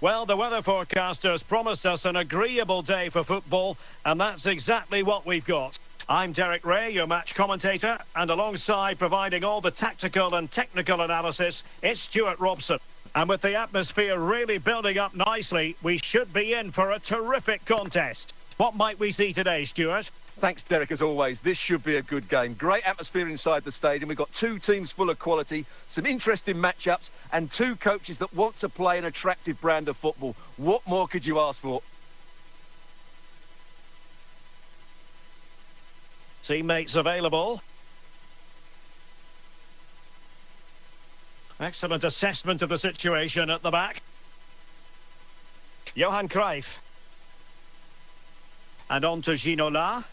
Well, the weather forecasters promised us an agreeable day for football, and that's exactly what we've got. I'm Derek Ray, your match commentator, and alongside providing all the tactical and technical analysis, it's Stuart Robson. And with the atmosphere really building up nicely, we should be in for a terrific contest. What might we see today, Stuart? Thanks, Derek, as always. This should be a good game. Great atmosphere inside the stadium. We've got two teams full of quality, some interesting matchups, and two coaches that want to play an attractive brand of football. What more could you ask for? Teammates available. Excellent assessment of the situation at the back. Johan Cruyff. And on to Ginola.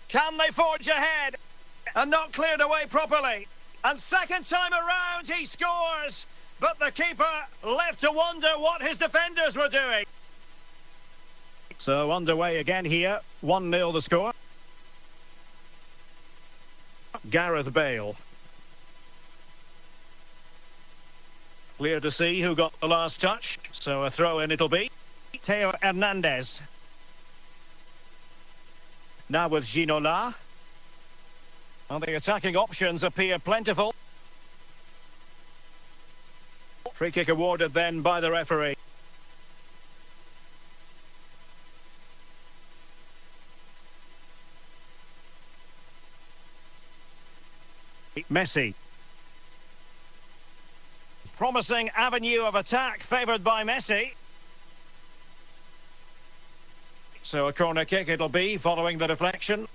Can they forge ahead? And not cleared away properly. And second time around he scores. But the keeper left to wonder what his defenders were doing. So underway again here. 1-0 the score. Gareth Bale. Clear to see who got the last touch. So a throw in it'll be. Theo Hernandez. Now with Ginola. Well, the attacking options appear plentiful. Free kick awarded then by the referee. Messi. Promising avenue of attack favoured by Messi. So a corner kick it'll be following the deflection.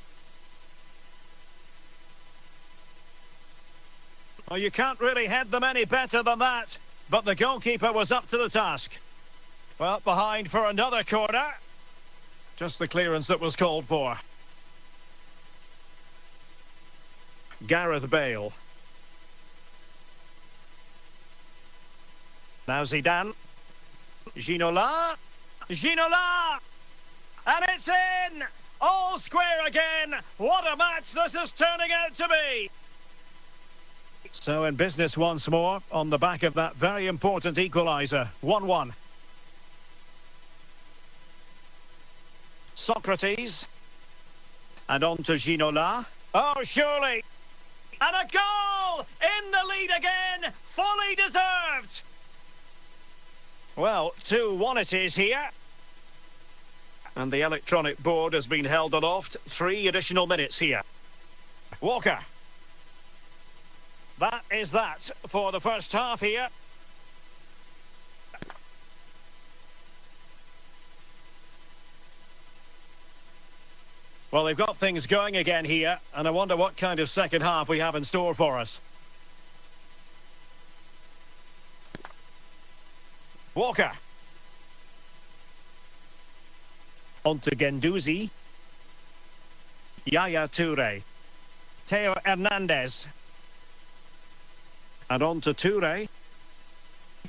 Well, you can't really head them any better than that. But the goalkeeper was up to the task. Well, behind for another corner. Just the clearance that was called for. Gareth Bale. Now Zidane. Ginola. Ginola! And it's in! All square again! What a match this is turning out to be! So in business once more, on the back of that very important equaliser. 1-1. Socrates. And on to Ginola. Oh, surely! And a goal! In the lead again! Fully deserved! Well, 2-1 it is here. And the electronic board has been held aloft. 3 additional minutes here. Walker. That is that for the first half here. Well, they've got things going again here, and I wonder what kind of second half we have in store for us. Walker. On to Guendouzi. Yaya Toure. Theo Hernandez. And on to Toure.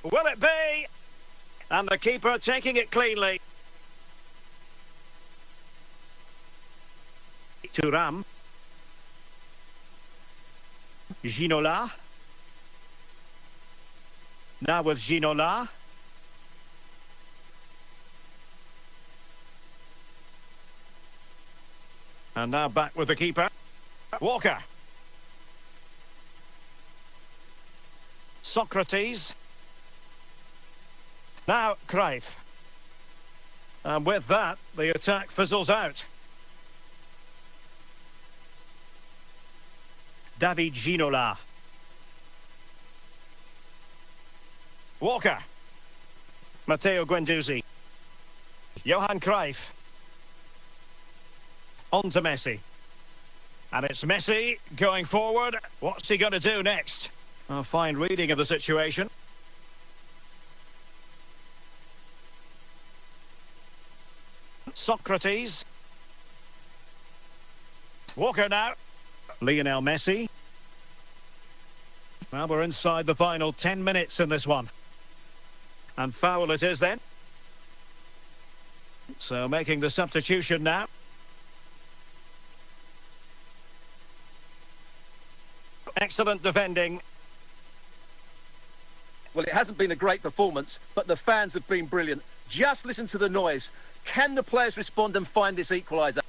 Will it be? And the keeper taking it cleanly. Thuram. Ginola. Now with Ginola. And now back with the keeper. Walker. Socrates. Now Cruyff. And with that, the attack fizzles out. David Ginola. Walker. Matteo Guendouzi. Johan Cruyff. On to Messi. And it's Messi going forward. What's he going to do next? A fine reading of the situation. Socrates. Walker now. Lionel Messi. Well, we're inside the final 10 minutes in this one. And foul it is then. So making the substitution now. Excellent defending. Well, it hasn't been a great performance, but the fans have been brilliant. Just listen to the noise. Can the players respond and find this equaliser?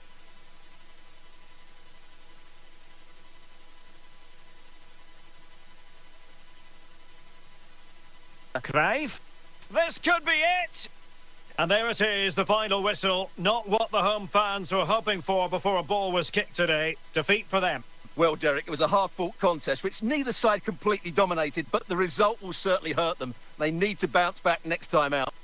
Crave. This could be it. And there it is, the final whistle. Not what the home fans were hoping for before a ball was kicked today. Defeat for them. Well, Derek, it was a hard-fought contest, which neither side completely dominated, but the result will certainly hurt them. They need to bounce back next time out.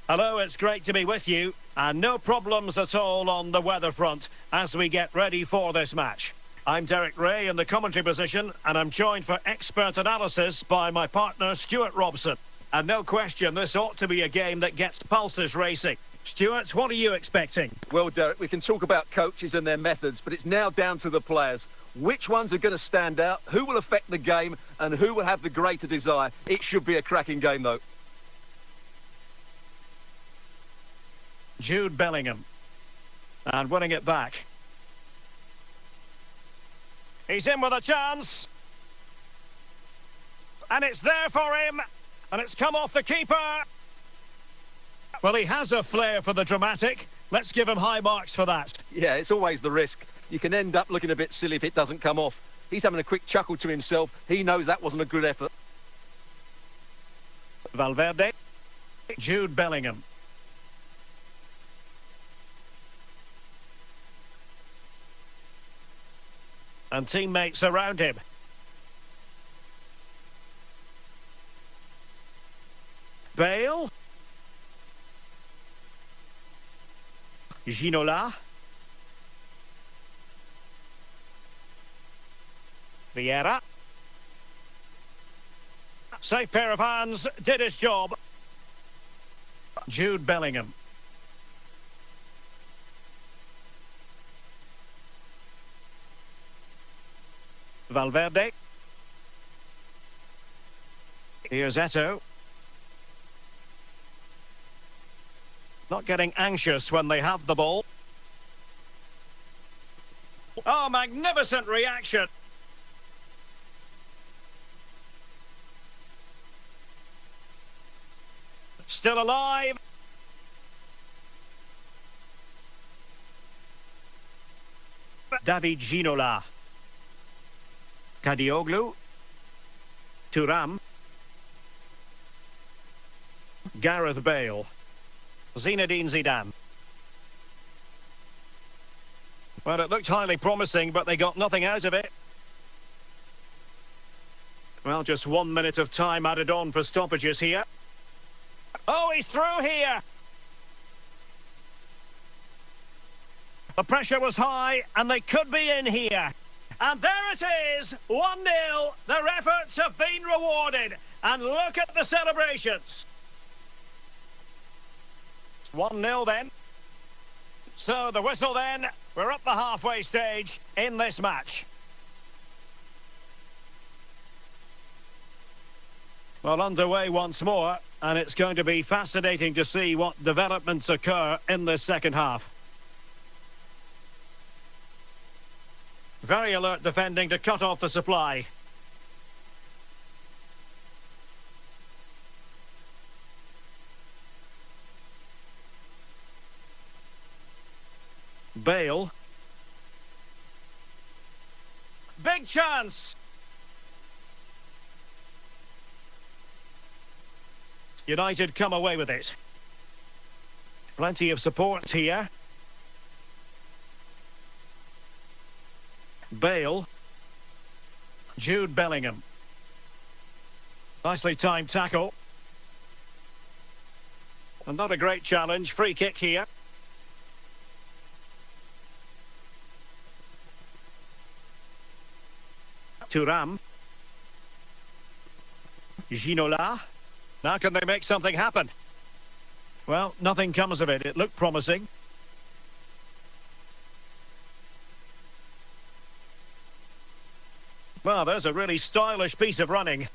Hello, it's great to be with you, and no problems at all on the weather front as we get ready for this match. I'm Derek Ray in the commentary position, and I'm joined for expert analysis by my partner Stuart Robson. And no question, this ought to be a game that gets pulses racing. Stuart, what are you expecting? Well, Derek, we can talk about coaches and their methods, but it's now down to the players. Which ones are going to stand out, who will affect the game, and who will have the greater desire? It should be a cracking game, though. Jude Bellingham. And winning it back. He's in with a chance. And it's there for him. And it's come off the keeper. Well, he has a flair for the dramatic. Let's give him high marks for that. Yeah, it's always the risk. You can end up looking a bit silly if it doesn't come off. He's having a quick chuckle to himself. He knows that wasn't a good effort. Valverde. Jude Bellingham. And teammates around him. Bale. Ginola. Vieira. Safe pair of hands, did his job. Jude Bellingham. Valverde. Here's Eto'o. Not getting anxious when they have the ball. Oh, magnificent reaction. Still alive. David Ginola. Kadioglu. Thuram. Gareth Bale. Zinedine Zidane. Well, it looked highly promising, but they got nothing out of it. Well, just 1 minute of time added on for stoppages here. Oh, he's through here! The pressure was high, and they could be in here. And there it is, 1-0. Their efforts have been rewarded. And look at the celebrations. 1-0 then. So the whistle then. We're up the halfway stage in this match. Well, underway once more. And it's going to be fascinating to see what developments occur in this second half. Very alert defending to cut off the supply. Bale. Big chance. United come away with it. Plenty of support here. Bale. Jude Bellingham. Nicely timed tackle. And not a great challenge. Free kick here. Thuram. Ginola. Now can they make something happen? Well, nothing comes of it. It looked promising. Well, there's a really stylish piece of running.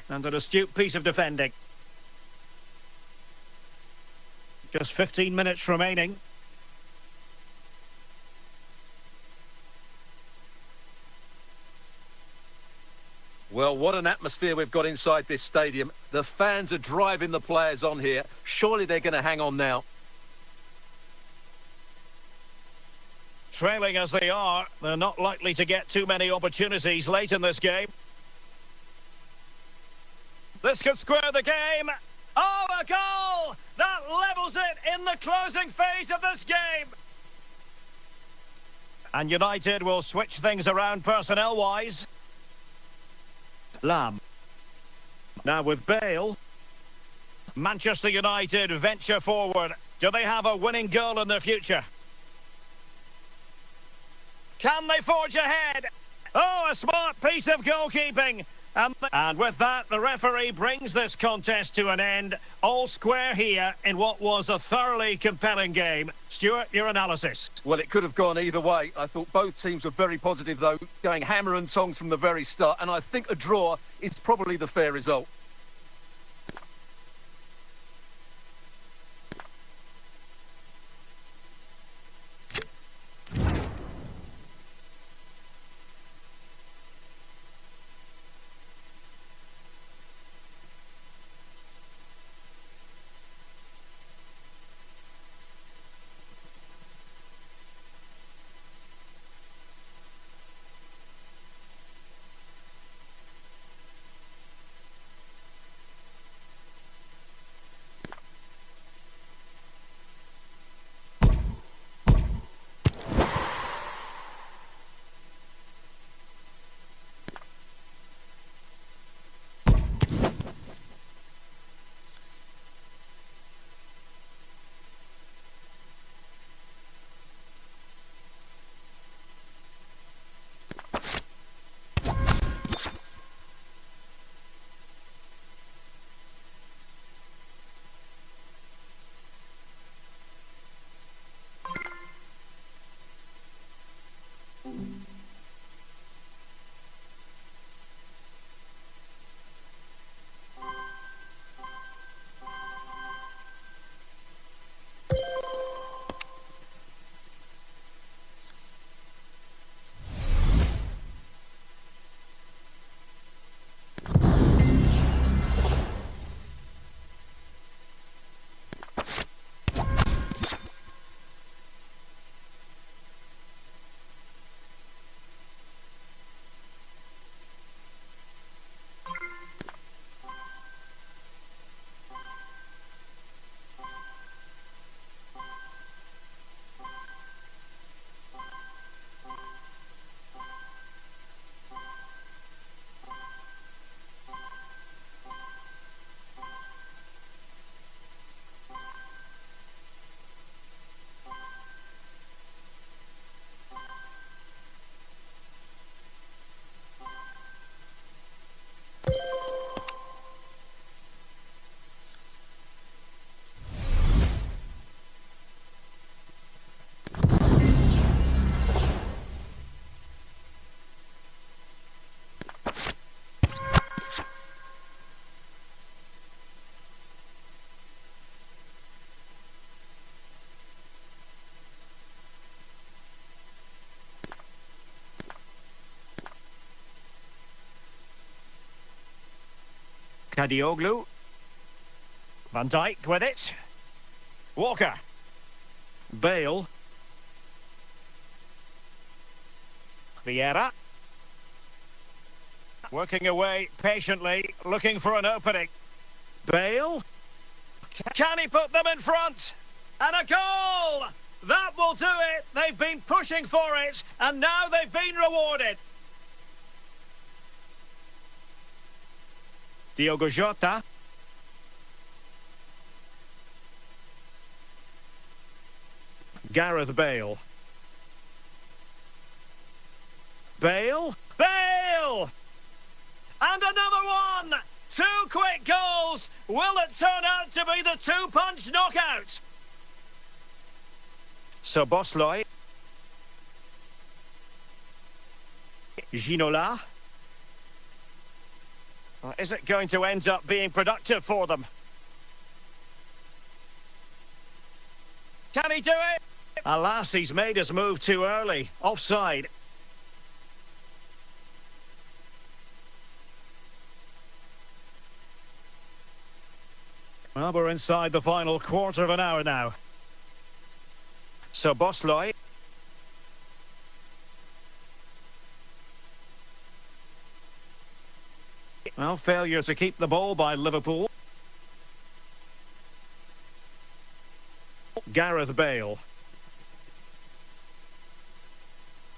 And an astute piece of defending. Just 15 minutes remaining. Well, what an atmosphere we've got inside this stadium. The fans are driving the players on here. Surely they're going to hang on now. Trailing as they are, they're not likely to get too many opportunities late in this game. This could square the game. Oh, a goal! That levels it in the closing phase of this game. And United will switch things around personnel-wise. Lam. Now with Bale. Manchester United venture forward. Do they have a winning goal in their future? Can they forge ahead? Oh, a smart piece of goalkeeping. And with that, the referee brings this contest to an end. All square here in what was a thoroughly compelling game. Stuart, your analysis. Well, it could have gone either way. I thought both teams were very positive, though, going hammer and tongs from the very start. And I think a draw is probably the fair result. Kadioglu. Van Dijk with it. Walker. Bale. Vieira. Working away patiently, looking for an opening. Bale. Can he put them in front? And a goal! That will do it. They've been pushing for it, and now they've been rewarded. Diogo Jota. Gareth Bale. Bale? Bale! And another one! Two quick goals! Will it turn out to be the two-punch knockout? Szoboszlai. Ginola. Is it going to end up being productive for them? Can he do it? Alas, he's made his move too early. Offside. Well, we're inside the final quarter of an hour now. Szoboszlai. Well, failure to keep the ball by Liverpool. Gareth Bale.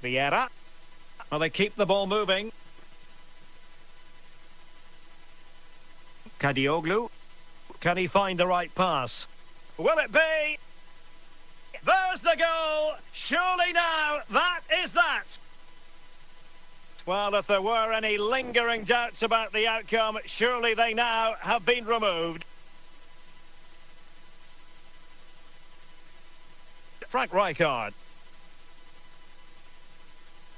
Vieira. Well, they keep the ball moving. Kadioglu. Can he find the right pass? Will it be? There's the goal! Surely now, that is that! Well, if there were any lingering doubts about the outcome, surely they now have been removed. Frank Rijkaard.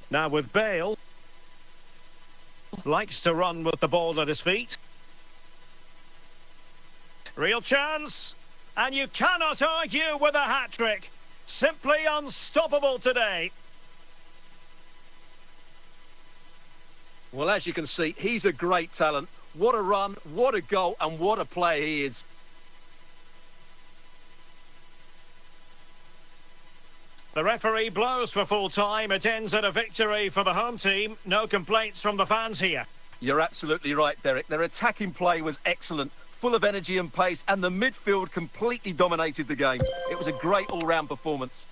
Now with Bale. Likes to run with the ball at his feet. Real chance. And you cannot argue with a hat-trick. Simply unstoppable today. Well, as you can see, he's a great talent. What a run, what a goal, and what a player he is. The referee blows for full time. It ends at a victory for the home team. No complaints from the fans here. You're absolutely right, Derek. Their attacking play was excellent, full of energy and pace, and the midfield completely dominated the game. It was a great all-round performance.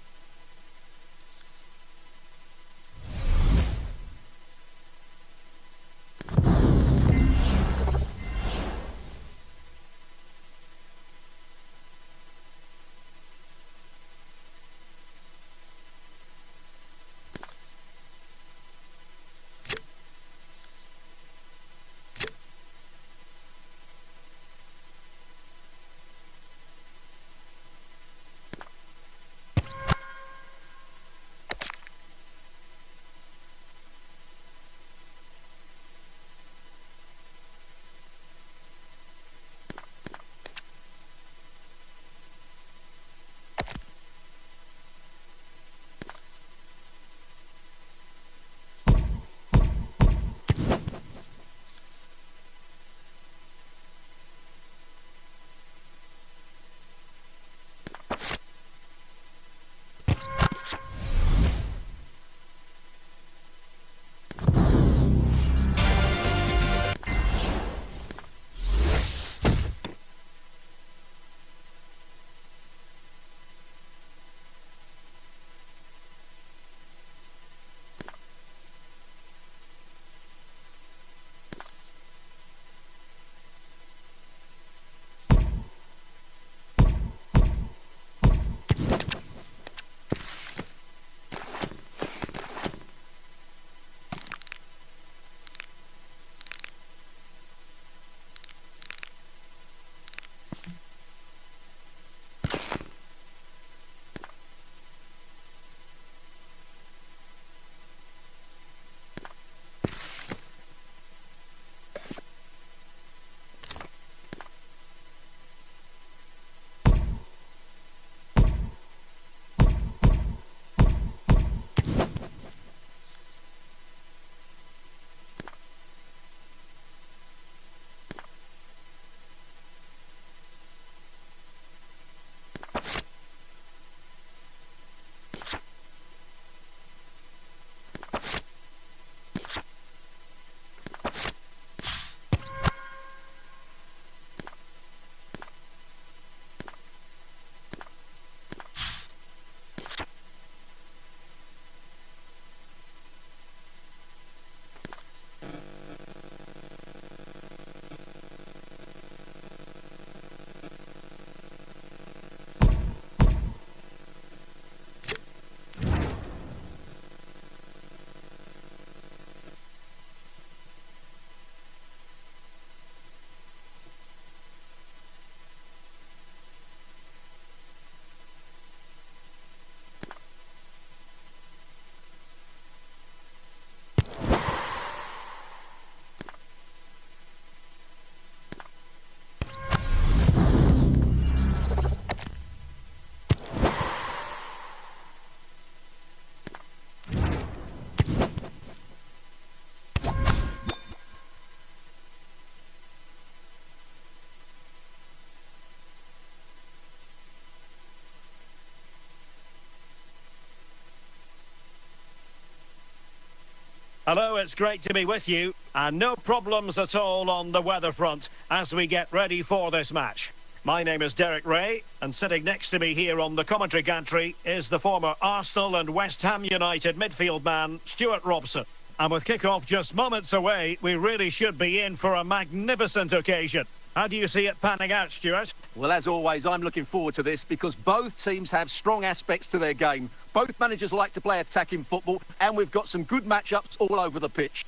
Hello, it's great to be with you, and no problems at all on the weather front as we get ready for this match. My name is Derek Ray, and sitting next to me here on the commentary gantry is the former Arsenal and West Ham United midfield man, Stuart Robson. And with kick-off just moments away, we really should be in for a magnificent occasion. How do you see it panning out, Stuart? Well, as always, I'm looking forward to this because both teams have strong aspects to their game. Both managers like to play attacking football, and we've got some good matchups all over the pitch.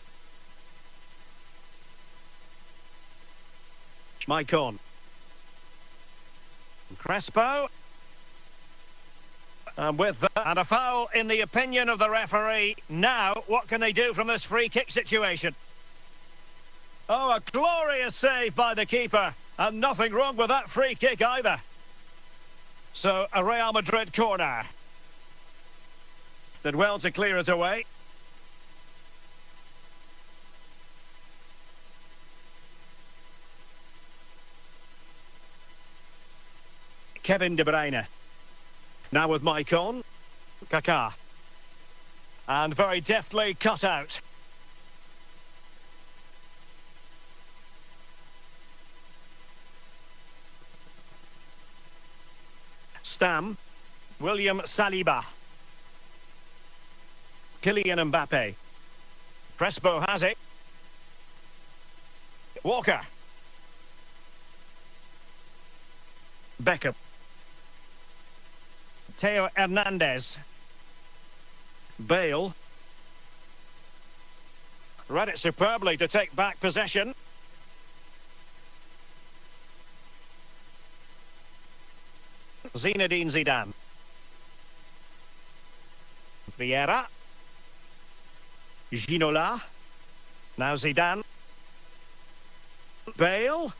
Mike on. Crespo. And with that, and a foul in the opinion of the referee. Now, what can they do from this free kick situation? Oh, a glorious save by the keeper. And nothing wrong with that free kick either. So, a Real Madrid corner. Did well to clear it away. Kevin De Bruyne. Now with Mike on. Kaká. And very deftly cut out. Stam. William Saliba. Kylian Mbappe. Crespo has it. Walker. Beckham. Theo Hernandez. Bale. Read it superbly to take back possession. Zinedine Zidane. Vieira. Ginola. Now Zidane. Bale.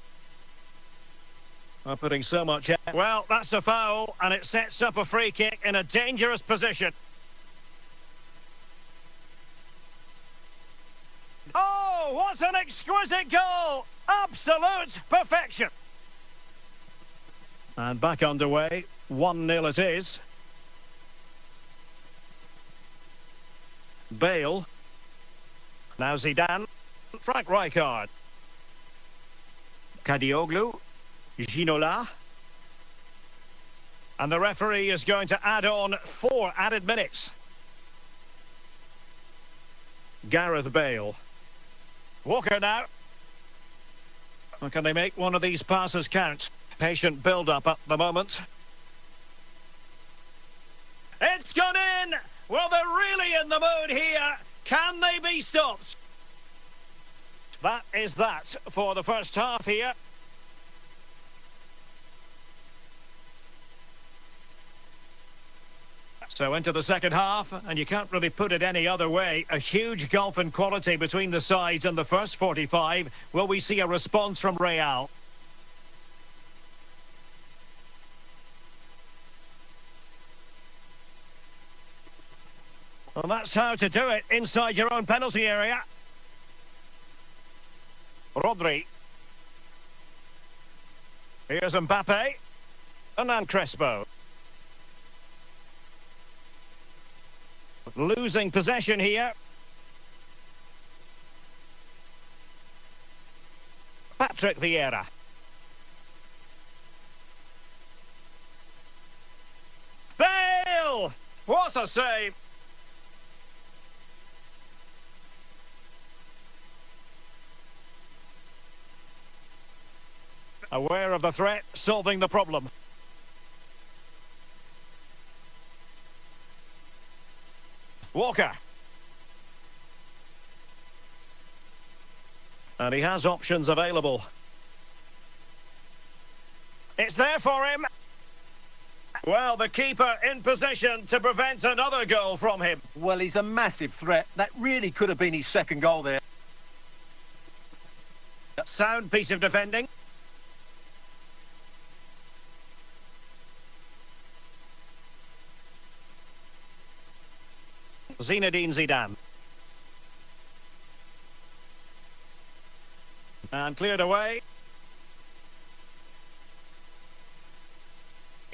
Putting so much... Well, that's a foul, and it sets up a free kick in a dangerous position. Oh, what an exquisite goal! Absolute perfection! And back underway. 1-0 it is. Bale. Now Zidane. Frank Rijkaard. Kadioglu. Ginola. And the referee is going to add on 4 added minutes. Gareth Bale. Walker now. Can they make one of these passes count? Patient build-up at the moment. It's gone in! Well, they're really in the mood here. Can they be stopped? That is that for the first half here. So into the second half, and you can't really put it any other way. A huge gulf in quality between the sides in the first 45. Will we see a response from Real? Well, that's how to do it inside your own penalty area. Rodri. Here's Mbappe. And then Crespo. Losing possession here. Patrick Vieira. Bale! What a save! Aware of the threat, solving the problem. Walker. And he has options available. It's there for him. Well, the keeper in position to prevent another goal from him. Well, he's a massive threat. That really could have been his second goal there. Sound piece of defending. Zinedine Zidane. And cleared away.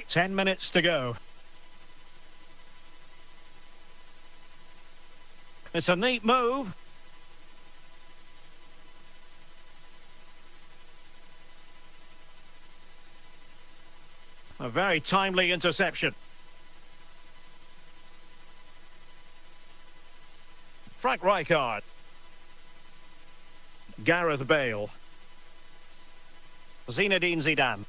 10 minutes to go. It's a neat move. A very timely interception. Frank Rijkaard. Gareth Bale. Zinedine Zidane.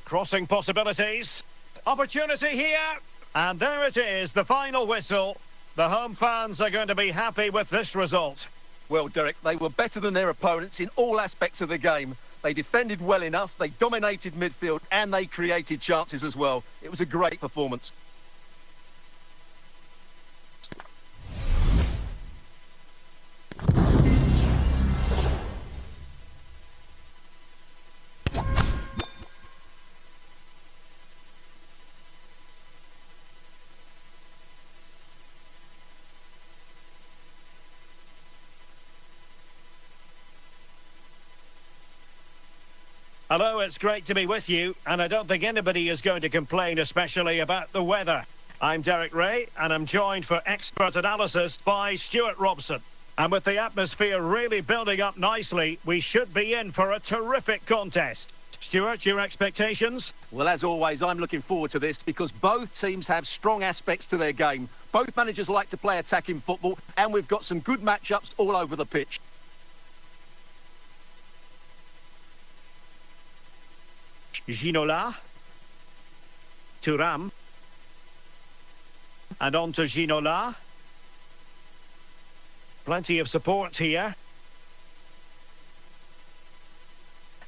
Crossing possibilities. Opportunity here. And there it is, the final whistle. The home fans are going to be happy with this result. Well, Derek, they were better than their opponents in all aspects of the game. They defended well enough, they dominated midfield, and they created chances as well. It was a great performance. Hello, it's great to be with you, and I don't think anybody is going to complain, especially about the weather. I'm Derek Ray, and I'm joined for expert analysis by Stuart Robson. And with the atmosphere really building up nicely, we should be in for a terrific contest. Stuart, your expectations? Well, as always, I'm looking forward to this because both teams have strong aspects to their game. Both managers like to play attacking football, and we've got some good matchups all over the pitch. Ginola. Thuram. And on to Ginola. Plenty of support here.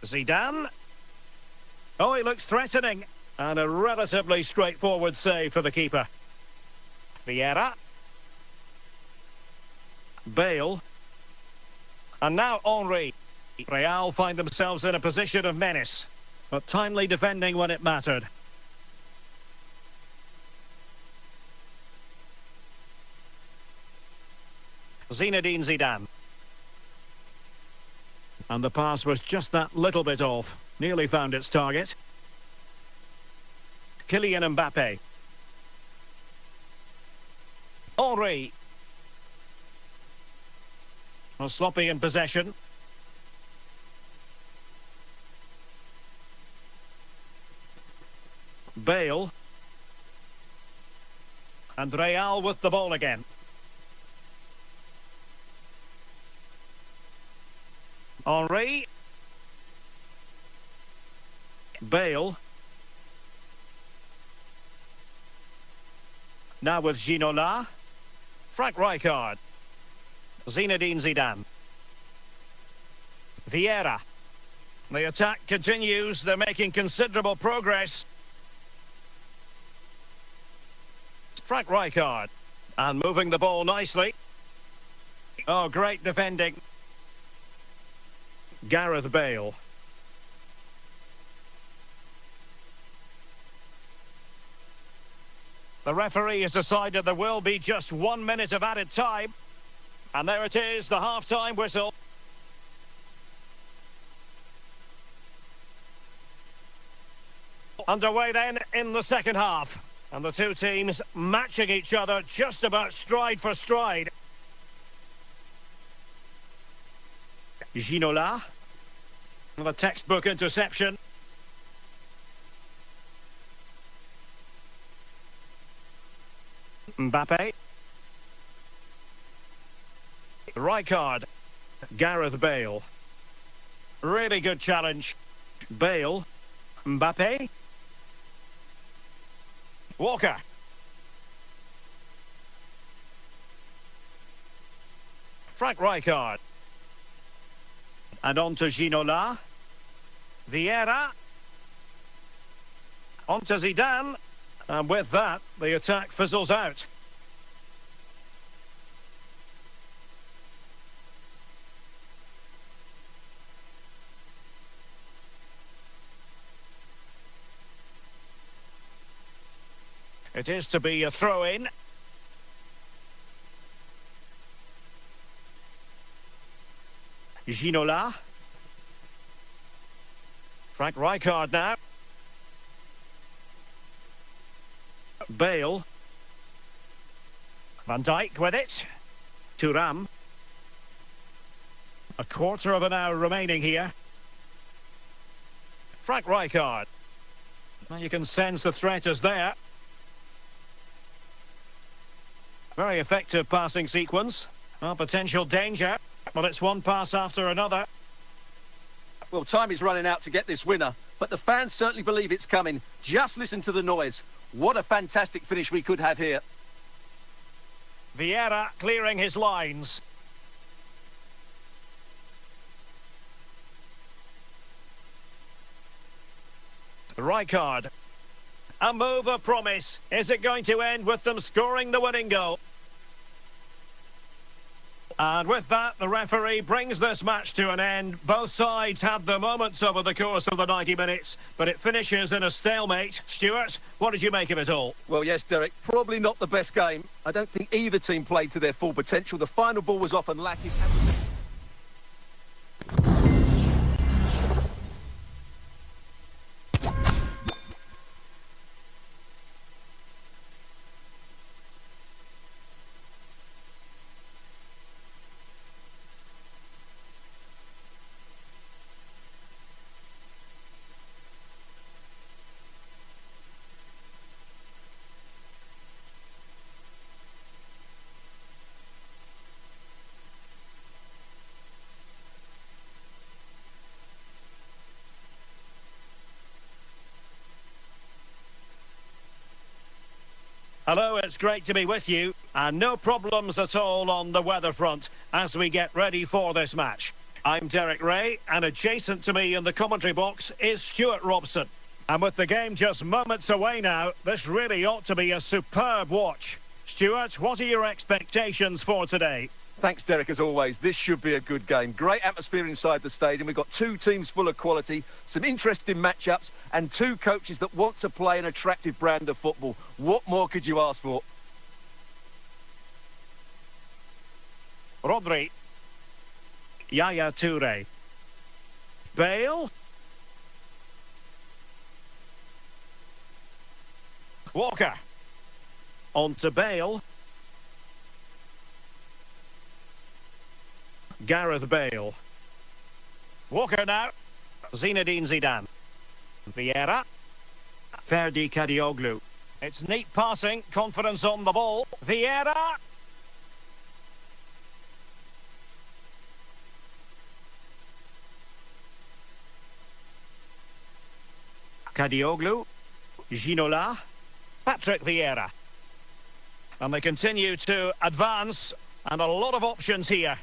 Zidane. Oh, he looks threatening. And a relatively straightforward save for the keeper. Vieira. Bale. And now Henry. Real find themselves in a position of menace, but timely defending when it mattered. Zinedine Zidane. And the pass was just that little bit off. Nearly found its target. Kylian Mbappe. Henry. Well, sloppy in possession. Bale. And Real with the ball again. Henry. Bale. Now with Ginola. Frank Rijkaard. Zinedine Zidane. Vieira. The attack continues. They're making considerable progress. Frank Rijkaard. And moving the ball nicely. Oh, great defending. Gareth Bale. The referee has decided there will be just 1 minute of added time. And there it is, the half-time whistle. Underway then in the second half. And the two teams matching each other just about stride for stride. Ginola. The textbook interception. Mbappe. Rijkaard. Gareth Bale. Really good challenge. Bale. Mbappe. Walker. Frank Rijkaard. And on to Ginola. Vieira. On to Zidane. And with that, the attack fizzles out. It is to be a throw-in. Ginola. Frank Rijkaard now. Bale. Van Dijk with it. Thuram. A quarter of an hour remaining here. Frank Rijkaard. Well, you can sense the threat is there. Very effective passing sequence. Well, potential danger, but it's one pass after another. Well, time is running out to get this winner, but the fans certainly believe it's coming. Just listen to the noise. What a fantastic finish we could have here. Vieira clearing his lines. Rijkaard. A move of promise. Is it going to end with them scoring the winning goal? And with that, the referee brings this match to an end. Both sides had their moments over the course of the 90 minutes, but it finishes in a stalemate. Stuart, what did you make of it all? Well, yes, Derek, probably not the best game. I don't think either team played to their full potential. The final ball was often lacking. Hello, it's great to be with you, and no problems at all on the weather front as we get ready for this match. I'm Derek Ray, and adjacent to me in the commentary box is Stuart Robson. And with the game just moments away now, this really ought to be a superb watch. Stuart, what are your expectations for today? Thanks, Derek, as always. This should be a good game. Great atmosphere inside the stadium. We've got two teams full of quality, some interesting matchups, and two coaches that want to play an attractive brand of football. What more could you ask for? Rodri. Yaya Toure. Bale. Walker. On to Bale. Gareth Bale. Walker now. Zinedine Zidane. Vieira. Ferdi Kadioglu. It's neat passing, confidence on the ball. Vieira. Kadioglu. Ginola. Patrick Vieira. And they continue to advance, and a lot of options here.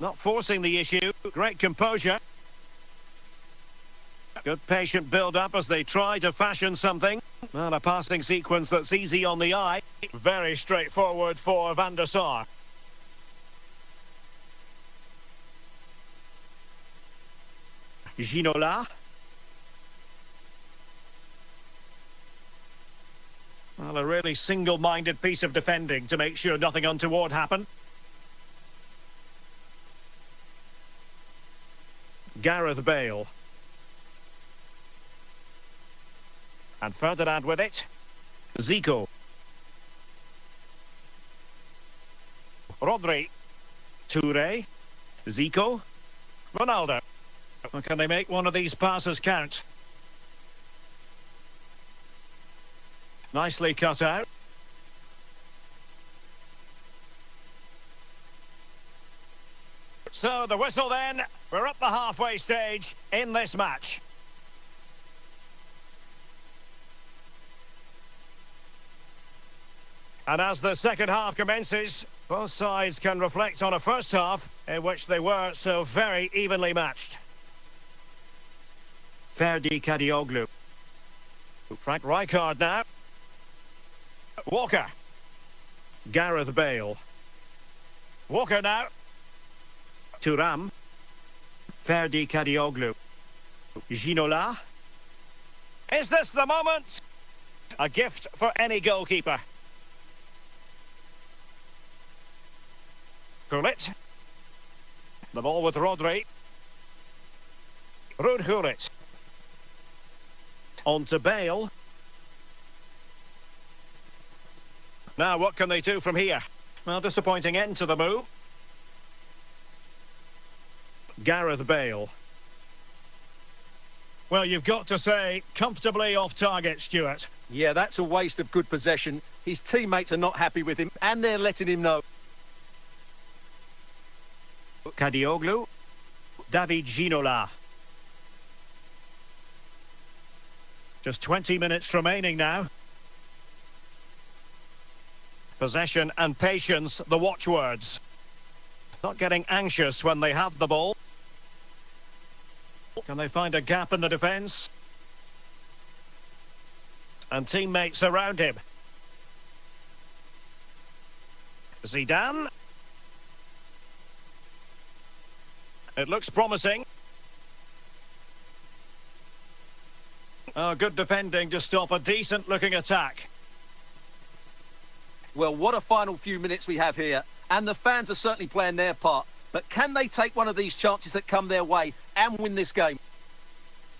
Not forcing the issue. Great composure. Good patient build-up as they try to fashion something. And a passing sequence that's easy on the eye. Very straightforward for Van der Sar. Ginola. Well, a really single-minded piece of defending to make sure nothing untoward happened. Gareth Bale. And Ferdinand with it. Zico. Rodri. Toure. Zico. Ronaldo. Well, can they make one of these passes count? Nicely cut out. So the whistle then. We're up the halfway stage in this match. And as the second half commences, both sides can reflect on a first half in which they were so very evenly matched. Ferdi Kadioglu. Frank Rijkaard now. Walker. Gareth Bale. Walker now. Thuram. Ferdi Kadioglu. Ginola. Is this the moment? A gift for any goalkeeper. Gullit. The ball with Rodri. Ruud Gullit. On to Bale. Now what can they do from here? Well, disappointing end to the move. Gareth Bale. Well, you've got to say, comfortably off target, Stuart. Yeah, that's a waste of good possession. His teammates are not happy with him, and they're letting him know. Kadioglu, David Ginola. Just 20 minutes remaining now. Possession and patience, the watchwords. Not getting anxious when they have the ball. Can they find a gap in the defence? And teammates around him. Zidane. It looks promising. Oh, good defending to stop a decent-looking attack. Well, what a final few minutes we have here. And the fans are certainly playing their part. But can they take one of these chances that come their way and win this game?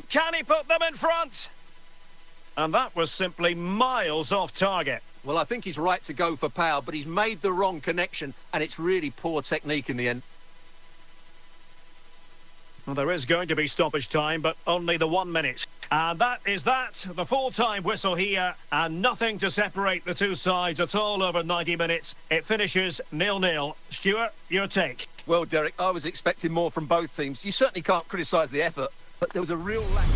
Can he put them in front? And that was simply miles off target. Well, I think he's right to go for power, but he's made the wrong connection, and it's really poor technique in the end. Well, there is going to be stoppage time, but only the 1 minute. And that is that. The full-time whistle here, and nothing to separate the two sides at all over 90 minutes. It finishes 0-0. Stuart, your take? Well, Derek, I was expecting more from both teams. You certainly can't criticise the effort, but there was a real lack.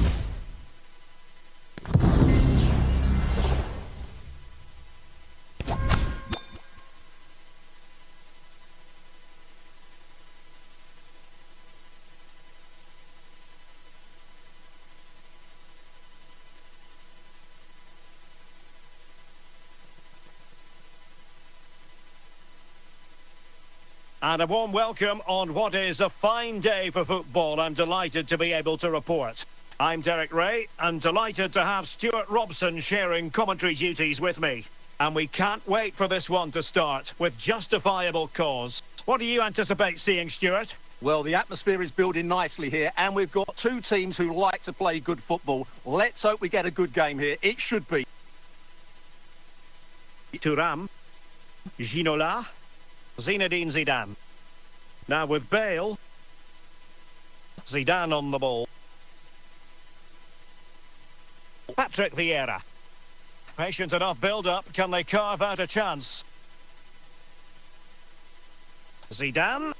And a warm welcome on what is a fine day for football. I'm delighted to be able to report. I'm Derek Ray, and delighted to have Stuart Robson sharing commentary duties with me. And we can't wait for this one to start with justifiable cause. What do you anticipate seeing, Stuart? Well, the atmosphere is building nicely here, and we've got two teams who like to play good football. Let's hope we get a good game here. It should be. Thuram, Ginola, Zinedine Zidane. Now with Bale. Zidane on the ball. Patrick Vieira. Patient enough build-up. Can they carve out a chance? Zidane.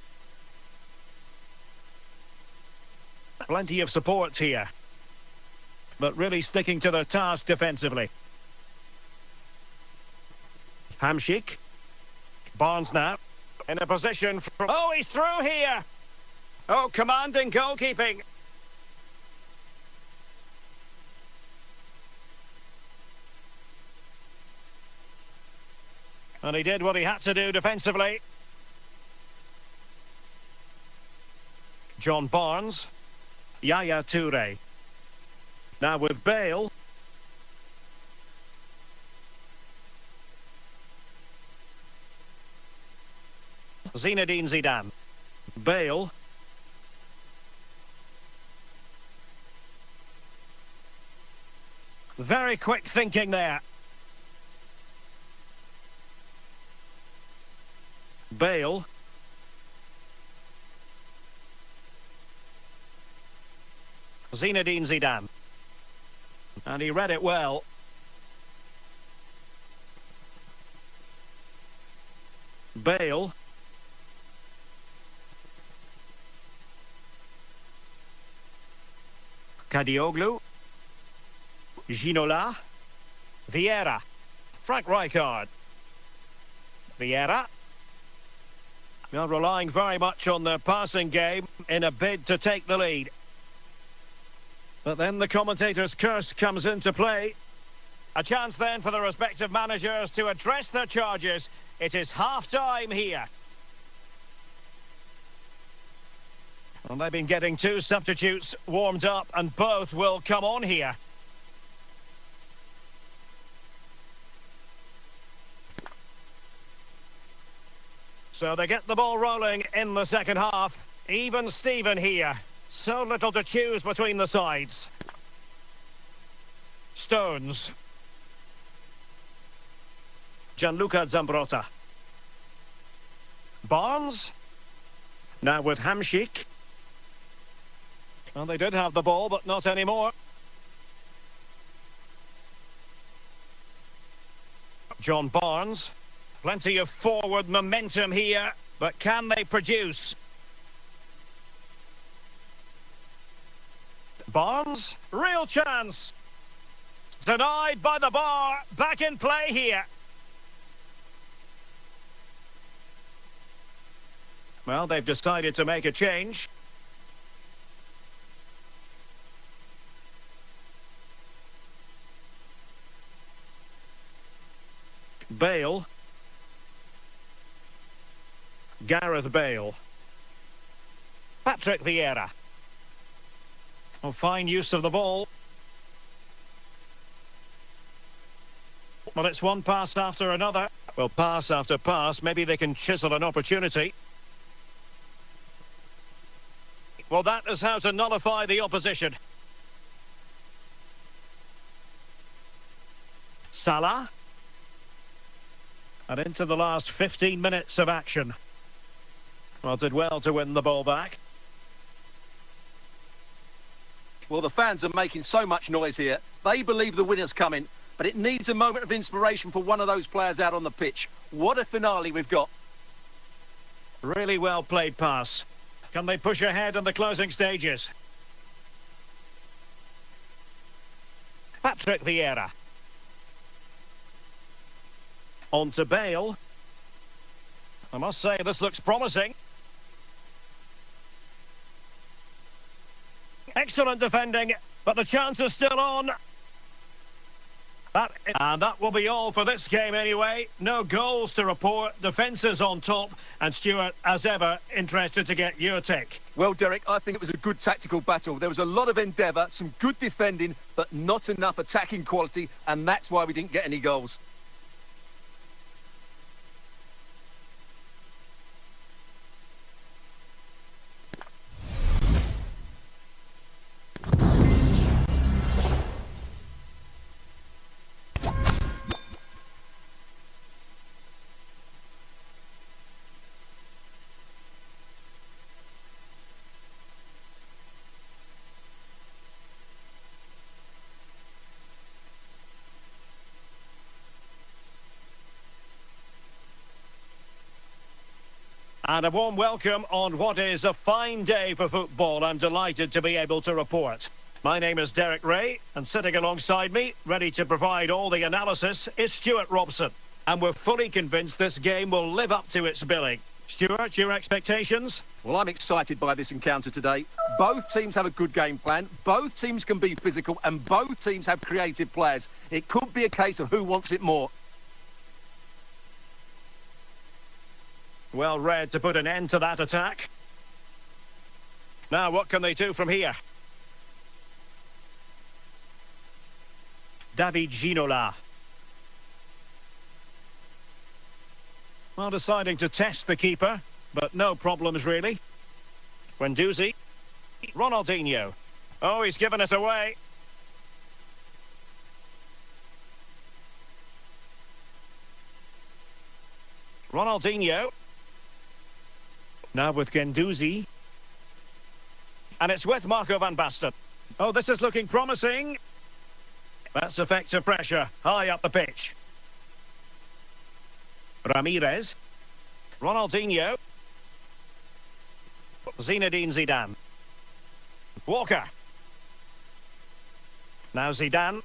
Plenty of support here. But really sticking to their task defensively. Hamšík. Barnes now. In a position for... Oh, he's through here! Oh, commanding goalkeeping. And he did what he had to do defensively. John Barnes. Yaya Toure. Now with Bale. Zinedine Zidane. Bale. Very quick thinking there. Bale. Zinedine Zidane. And he read it well. Bale. Kadioglu. Ginola. Vieira. Frank Rijkaard. Vieira. Well, relying very much on their passing game in a bid to take the lead. But then the commentator's curse comes into play. A chance then for the respective managers to address their charges. It is half-time here. Well, they've been getting two substitutes warmed up, and both will come on here. So they get the ball rolling in the second half. Even Steven here. So little to choose between the sides. Stones. Gianluca Zambrotta. Barnes. Now with Hamšík. Well, they did have the ball, but not anymore. John Barnes. Plenty of forward momentum here, but can they produce? Barnes, real chance. Denied by the bar, back in play here. Well, they've decided to make a change. Bale. Gareth Bale. Patrick Vieira. Oh, fine use of the ball. Well, it's one pass after another. Well, pass after pass, maybe they can chisel an opportunity. Well, that is how to nullify the opposition. Salah. And into the last 15 minutes of action. Well, did well to win the ball back. Well, the fans are making so much noise here. They believe the winner's coming, but it needs a moment of inspiration for one of those players out on the pitch. What a finale we've got. Really well played pass. Can they push ahead in the closing stages? Patrick Vieira. On to Bale. I must say, this looks promising. Excellent defending, but the chance is still on. And that will be all for this game anyway. No goals to report, defences on top. And Stuart, as ever, interested to get your take. Well, Derek, I think it was a good tactical battle. There was a lot of endeavour, some good defending, but not enough attacking quality, and that's why we didn't get any goals. And a warm welcome on what is a fine day for football. I'm delighted to be able to report. My name is Derek Ray, and sitting alongside me, ready to provide all the analysis, is Stuart Robson. And we're fully convinced this game will live up to its billing. Stuart, your expectations? Well, I'm excited by this encounter today. Both teams have a good game plan, both teams can be physical, and both teams have creative players. It could be a case of who wants it more. Well read to put an end to that attack. Now, what can they do from here? David Ginola. Well, deciding to test the keeper, but no problems really. Guendouzi. Ronaldinho. Oh, he's given it away. Ronaldinho. Now with Guendouzi. And it's with Marco van Basten. Oh, this is looking promising. That's effective pressure, high up the pitch. Ramirez. Ronaldinho. Zinedine Zidane. Walker. Now Zidane.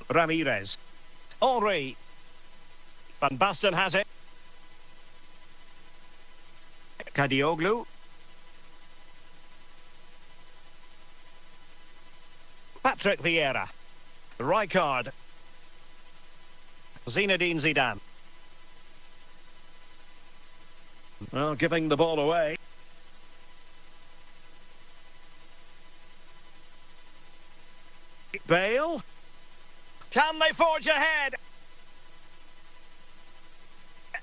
Ramirez. Henry. Van Basten has it. Kadioglu. Patrick Vieira. Rijkaard. Zinedine Zidane. Well, giving the ball away. Bale. Can they forge ahead?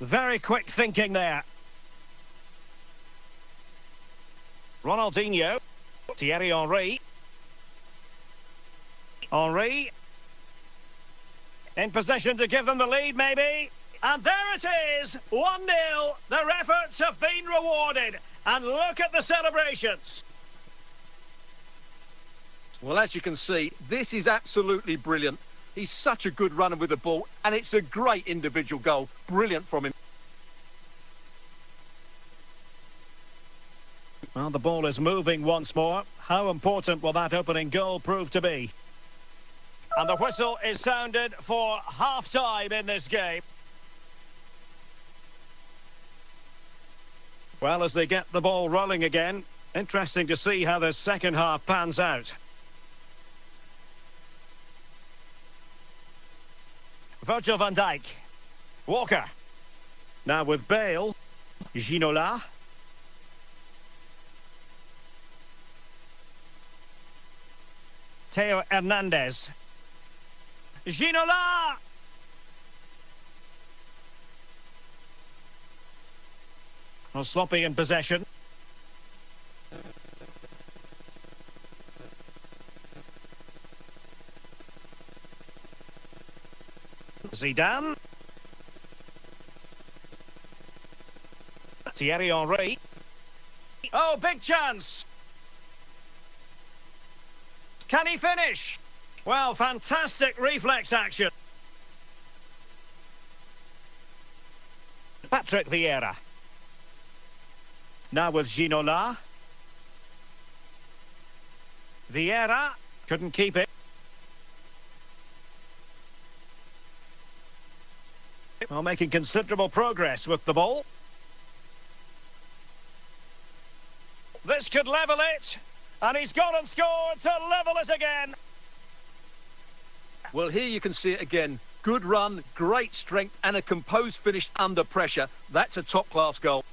Very quick thinking there. Ronaldinho. Thierry Henry. Henry. In possession to give them the lead, maybe. And there it is, 1-0. Their efforts have been rewarded. And look at the celebrations. Well, as you can see, this is absolutely brilliant. He's such a good runner with the ball, and it's a great individual goal. Brilliant from him. Well, the ball is moving once more. How important will that opening goal prove to be? And the whistle is sounded for half-time in this game. Well, as they get the ball rolling again, interesting to see how the second half pans out. Virgil van Dijk. Walker. Now with Bale. Ginola. Theo Hernandez. Ginola! Well, sloppy in possession. Zidane. Thierry Henry. Oh, big chance! Can he finish? Well, fantastic reflex action. Patrick Vieira. Now with Ginola. Vieira couldn't keep it. Well, making considerable progress with the ball. This could level it. And he's gone and scored to level it again. Well, here you can see it again. Good run, great strength, and a composed finish under pressure. That's a top-class goal.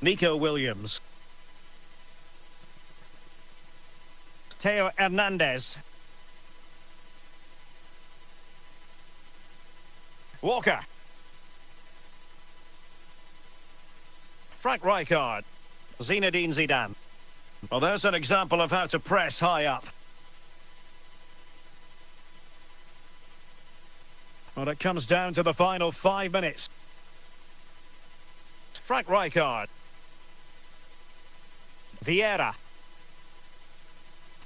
Nico Williams. Theo Hernandez. Walker. Frank Rijkaard. Zinedine Zidane. Well, there's an example of how to press high up. Well, it comes down to the final 5 minutes. Frank Rijkaard. Vieira.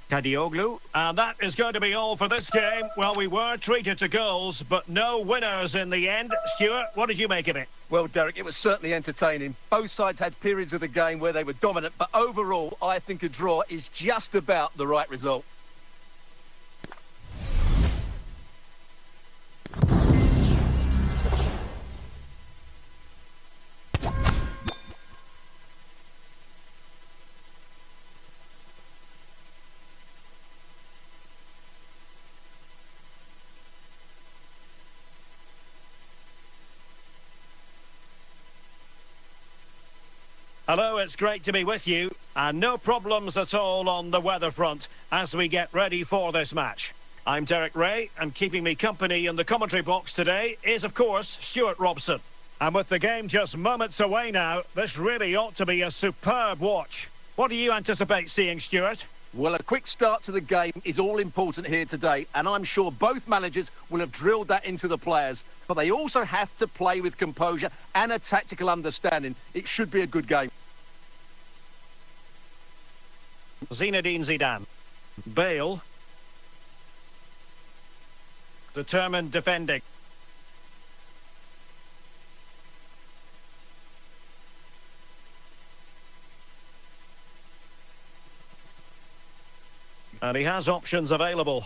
Kadioglu. And that is going to be all for this game. Well, we were treated to goals, but no winners in the end. Stuart, what did you make of it? Well, Derek, it was certainly entertaining. Both sides had periods of the game where they were dominant, but overall, I think a draw is just about the right result. Hello, it's great to be with you, and no problems at all on the weather front as we get ready for this match. I'm Derek Ray, and keeping me company in the commentary box today is, of course, Stuart Robson. And with the game just moments away now, this really ought to be a superb watch. What do you anticipate seeing, Stuart? Well, a quick start to the game is all important here today, and I'm sure both managers will have drilled that into the players. But they also have to play with composure and a tactical understanding. It should be a good game. Zinedine Zidane. Bale. Determined defending. And he has options available.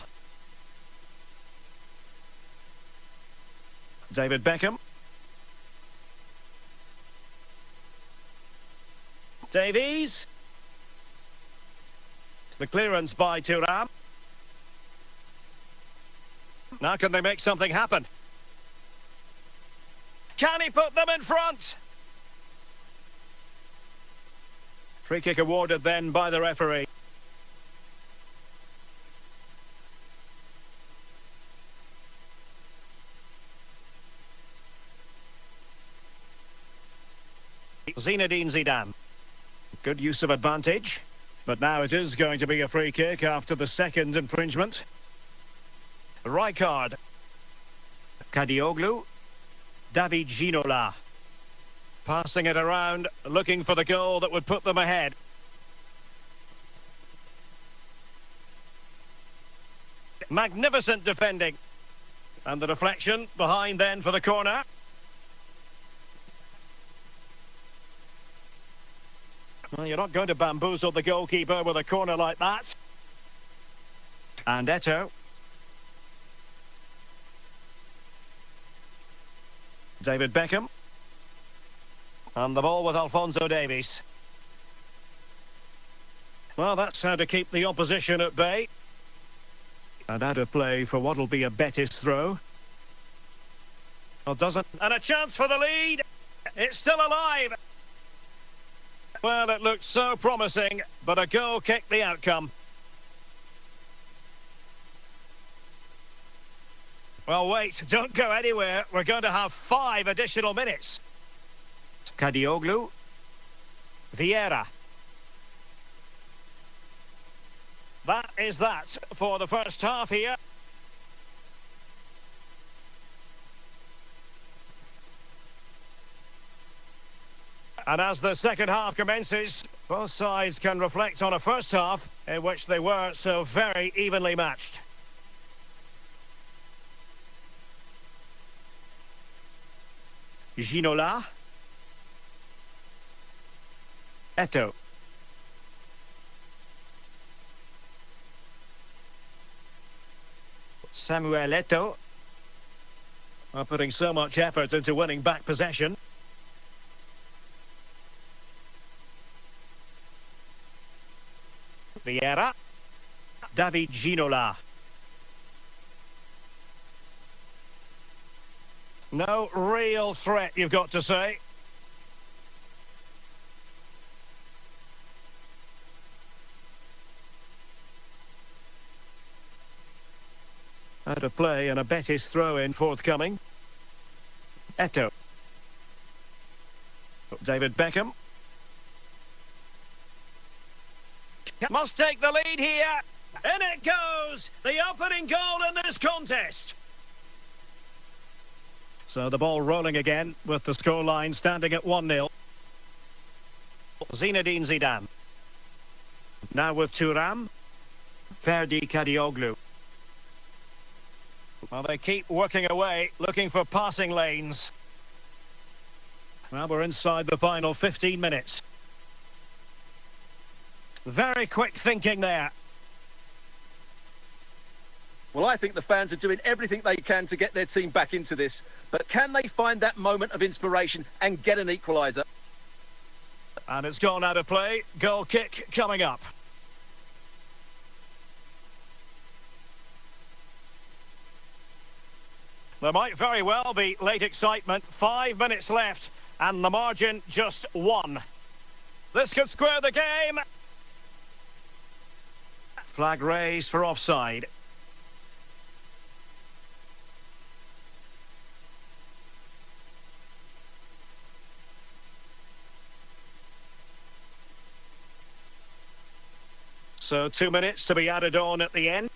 David Beckham. Davies. The clearance by Thuram. Now can they make something happen? Can he put them in front? Free kick awarded then by the referee. Zinedine Zidane. Good use of advantage. But now it is going to be a free kick after the second infringement. Rijkaard. Kadioglu. David Ginola. Passing it around, looking for the goal that would put them ahead. Magnificent defending. And the deflection behind then for the corner. Well, you're not going to bamboozle the goalkeeper with a corner like that. And Eto'o. David Beckham. And the ball with Alphonso Davies. Well, that's how to keep the opposition at bay. And out of play for what'll be a Betis throw. Well, doesn't... And a chance for the lead. It's still alive. Well, it looked so promising, but a goal kicked the outcome. Well, wait, don't go anywhere. We're going to have 5 additional minutes. Kadioglu. Vieira. That is that for the first half here. And as the second half commences, both sides can reflect on a first half in which they were so very evenly matched. Ginola. Eto'o. Samuel Eto'o. Putting so much effort into winning back possession. Vieira. David Ginola. No real threat, you've got to say. Out of play and a Betis throw-in forthcoming. Eto'o. David Beckham. Must take the lead here. In it goes! The opening goal in this contest. So the ball rolling again with the scoreline standing at 1-0. Zinedine Zidane. Now with Thuram. Ferdi Kadioglu. Well, they keep working away, looking for passing lanes. Well, we're inside the final 15 minutes. Very quick thinking there. Well, I think the fans are doing everything they can to get their team back into this. But can they find that moment of inspiration and get an equaliser? And it's gone out of play. Goal kick coming up. There might very well be late excitement. 5 minutes left and the margin just 1. This could square the game. Flag raised for offside. So 2 minutes to be added on at the end.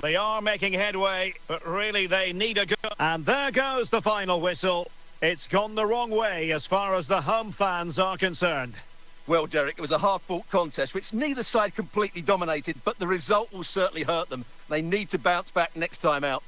They are making headway, but really they need a goal. And there goes the final whistle. It's gone the wrong way as far as the home fans are concerned. Well, Derek, it was a hard-fought contest which neither side completely dominated, but the result will certainly hurt them. They need to bounce back next time out.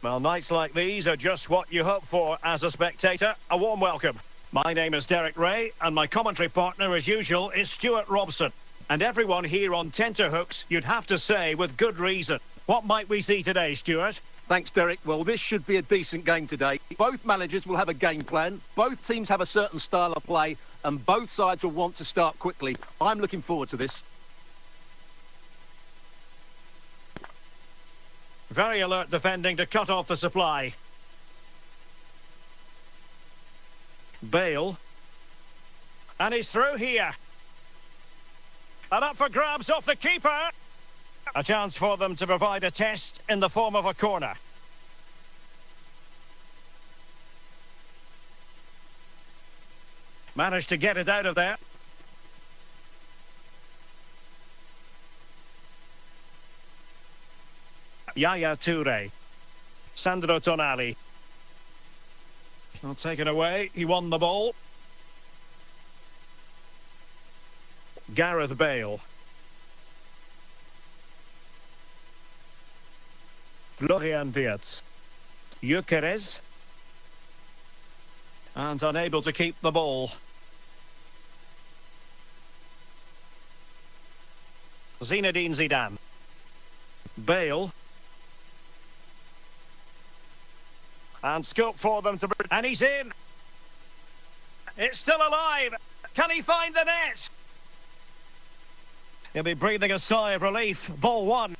Well, nights like these are just what you hope for as a spectator. A warm welcome. My name is Derek Ray, and my commentary partner, as usual, is Stuart Robson. And everyone here on tenterhooks, you'd have to say, with good reason. What might we see today, Stuart? Thanks, Derek. Well, this should be a decent game today. Both managers will have a game plan. Both teams have a certain style of play, and both sides will want to start quickly. I'm looking forward to this. Very alert defending to cut off the supply. Bale. And he's through here. And up for grabs off the keeper. A chance for them to provide a test in the form of a corner. Managed to get it out of there. Yaya Toure. Sandro Tonali. Not taken away. He won the ball. Gareth Bale. Florian Wirtz. Gyökeres. And unable to keep the ball. Zinedine Zidane. Bale. And scope for them to... And he's in! It's still alive! Can he find the net? He'll be breathing a sigh of relief. Ball one.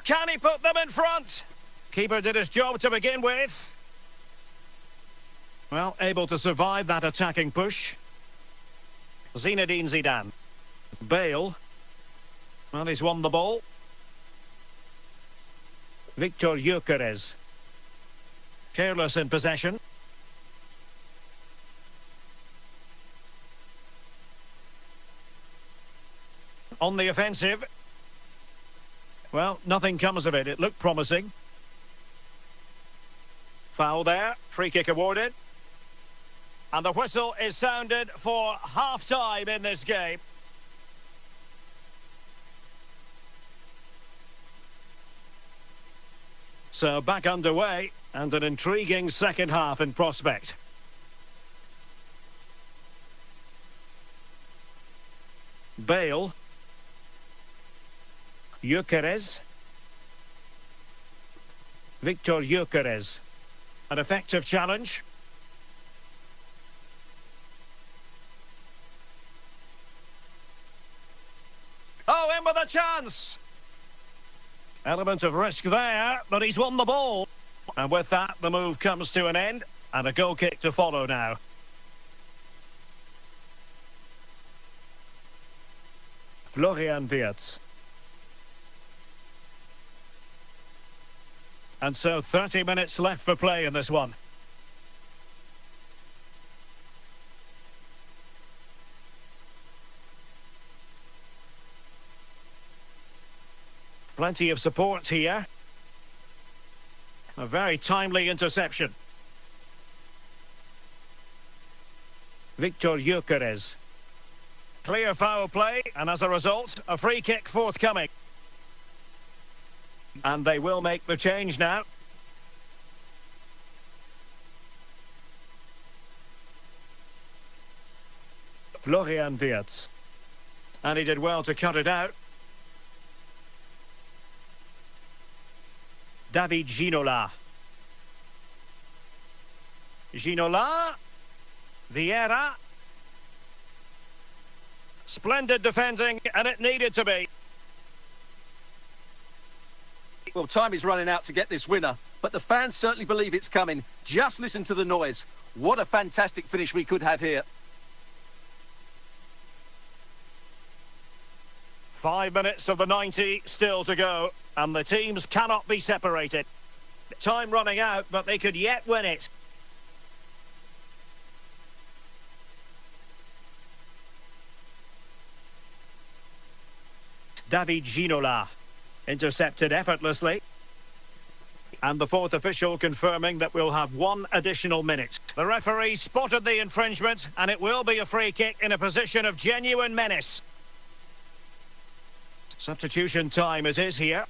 Can he put them in front? Keeper did his job to begin with. Well, able to survive that attacking push. Zinedine Zidane. Bale. Well, he's won the ball. Victor Gyökeres. Careless in possession. On the offensive. Well, nothing comes of it. It looked promising. Foul there. Free kick awarded. And the whistle is sounded for half-time in this game. So back underway, and an intriguing second half in prospect. Bale. Gyökeres. Victor Gyökeres. An effective challenge. Oh, in with a chance! Element of risk there, but he's won the ball. And with that, the move comes to an end, and a goal kick to follow now. Florian Wirtz. And so 30 minutes left for play in this one. Plenty of support here. A very timely interception. Victor Gyökeres. Clear foul play, and as a result, a free kick forthcoming. And they will make the change now. Florian Wirtz. And he did well to cut it out. David Ginola. Ginola. Vieira. Splendid defending, and it needed to be. Well, time is running out to get this winner, but the fans certainly believe it's coming. Just listen to the noise. What a fantastic finish we could have here. 5 minutes of the 90 still to go, and the teams cannot be separated. Time running out, but they could yet win it. David Ginola. Intercepted effortlessly. And the fourth official confirming that we'll have one additional minute. The referee spotted the infringement, and it will be a free kick in a position of genuine menace. Substitution time it is here.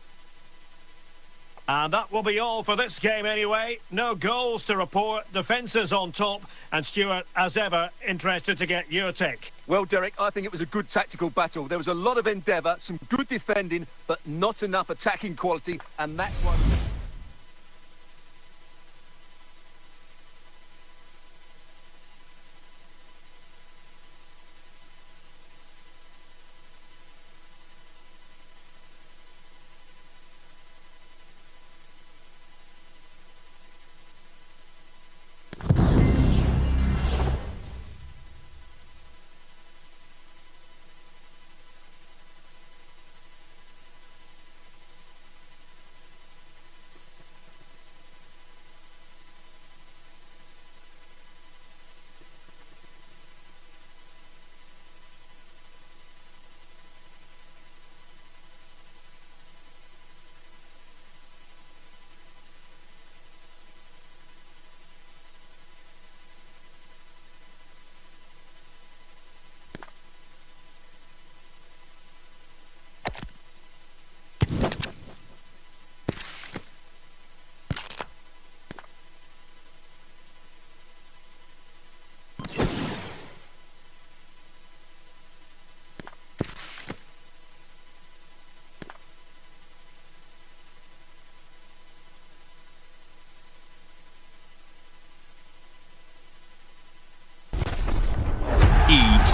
And that will be all for this game anyway. No goals to report, defences on top. And Stuart, as ever, interested to get your take. Well, Derek, I think it was a good tactical battle. There was a lot of endeavour, some good defending, but not enough attacking quality, and that's what...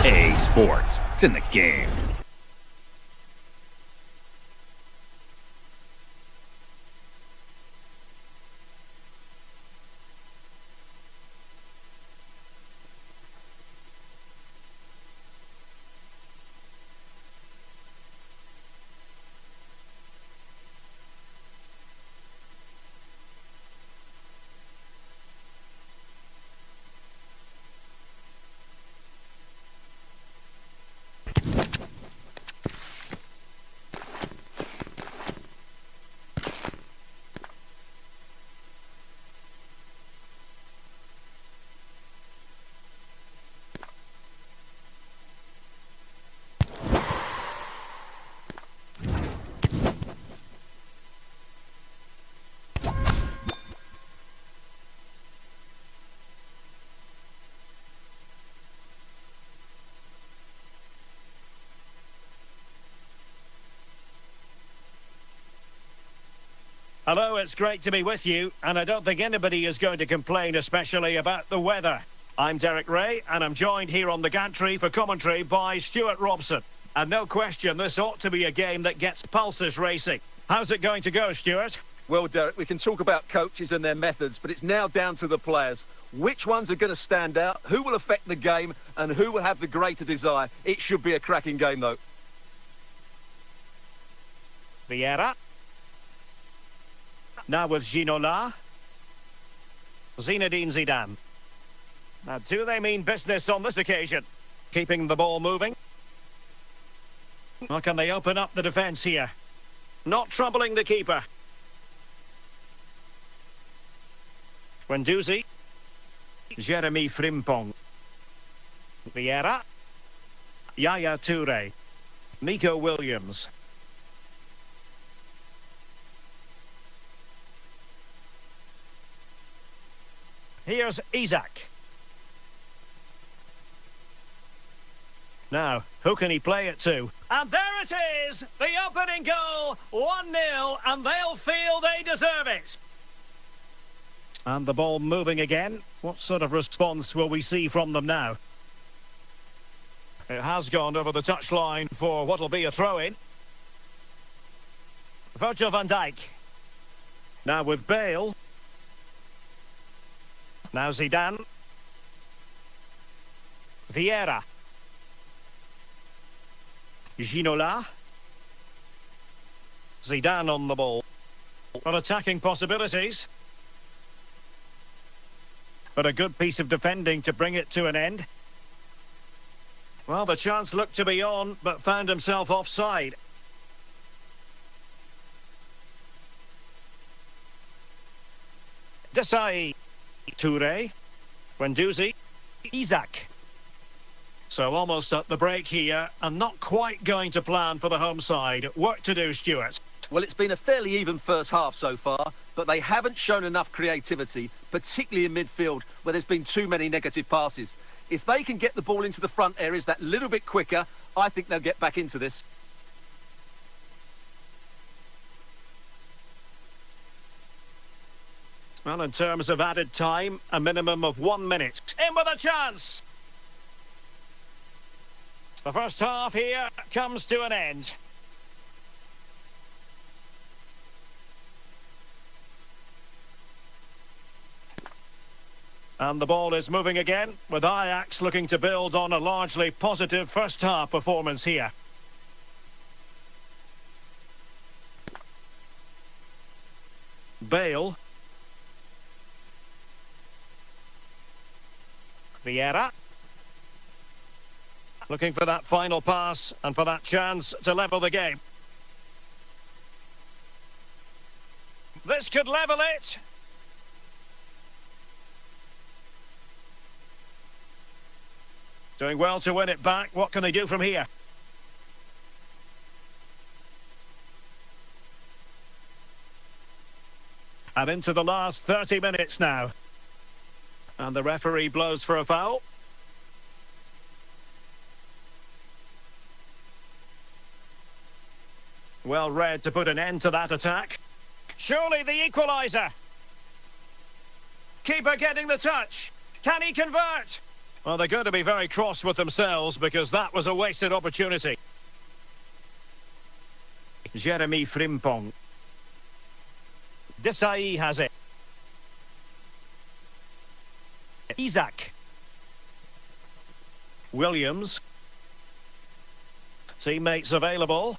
A Sports. It's in the game. Hello, it's great to be with you, and I don't think anybody is going to complain, especially about the weather. I'm Derek Ray, and I'm joined here on the gantry for commentary by Stuart Robson. And no question, this ought to be a game that gets pulses racing. How's it going to go, Stuart? Well, Derek, we can talk about coaches and their methods, but it's now down to the players. Which ones are going to stand out, who will affect the game, and who will have the greater desire? It should be a cracking game, though. Vieira. Now with Ginola. Zinedine Zidane. Now, do they mean business on this occasion? Keeping the ball moving. Or can they open up the defence here? Not troubling the keeper. Guendouzi. Jeremy Frimpong. Vieira. Yaya Toure. Nico Williams. Here's Isak. Now, who can he play it to? And there it is! The opening goal! 1-0, and they'll feel they deserve it. And the ball moving again. What sort of response will we see from them now? It has gone over the touchline for what'll be a throw-in. Virgil van Dijk. Now with Bale. Now Zidane. Vieira. Ginola. Zidane on the ball. For attacking possibilities. But a good piece of defending to bring it to an end. Well, the chance looked to be on, but found himself offside. Desai. Toure. Guendouzi. Isak. So almost at the break here, and not quite going to plan for the home side. Work to do, Stuart. Well, it's been a fairly even first half so far, but they haven't shown enough creativity, particularly in midfield, where there's been too many negative passes. If they can get the ball into the front areas that little bit quicker, I think they'll get back into this. Well, in terms of added time, a minimum of 1 minute. In with a chance! The first half here comes to an end. And the ball is moving again, with Ajax looking to build on a largely positive first half performance here. Bale. Vieira. Looking for that final pass and for that chance to level the game. This could level it. Doing well to win it back. What can they do from here? And into the last 30 minutes now. And the referee blows for a foul. Well read to put an end to that attack. Surely the equaliser. Keeper getting the touch. Can he convert? Well, they're going to be very cross with themselves because that was a wasted opportunity. Jeremy Frimpong. Desai has it. Isaac. Williams. Teammates available.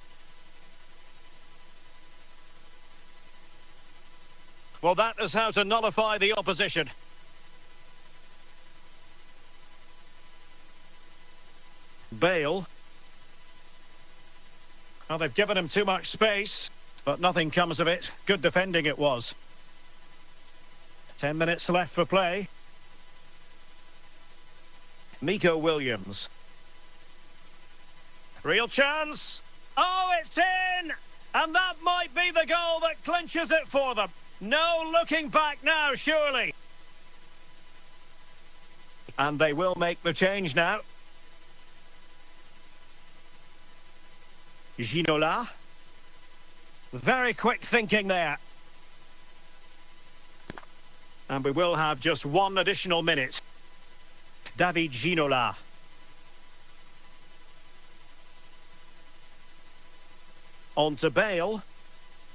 Well, that is how to nullify the opposition. Bale. Well, they've given him too much space, but nothing comes of it. Good defending it was. 10 minutes left for play. Nico Williams. Real chance. Oh, it's in! And that might be the goal that clinches it for them. No looking back now, surely. And they will make the change now. Ginola. Very quick thinking there. And we will have just one additional minute. David Ginola. On to Bale.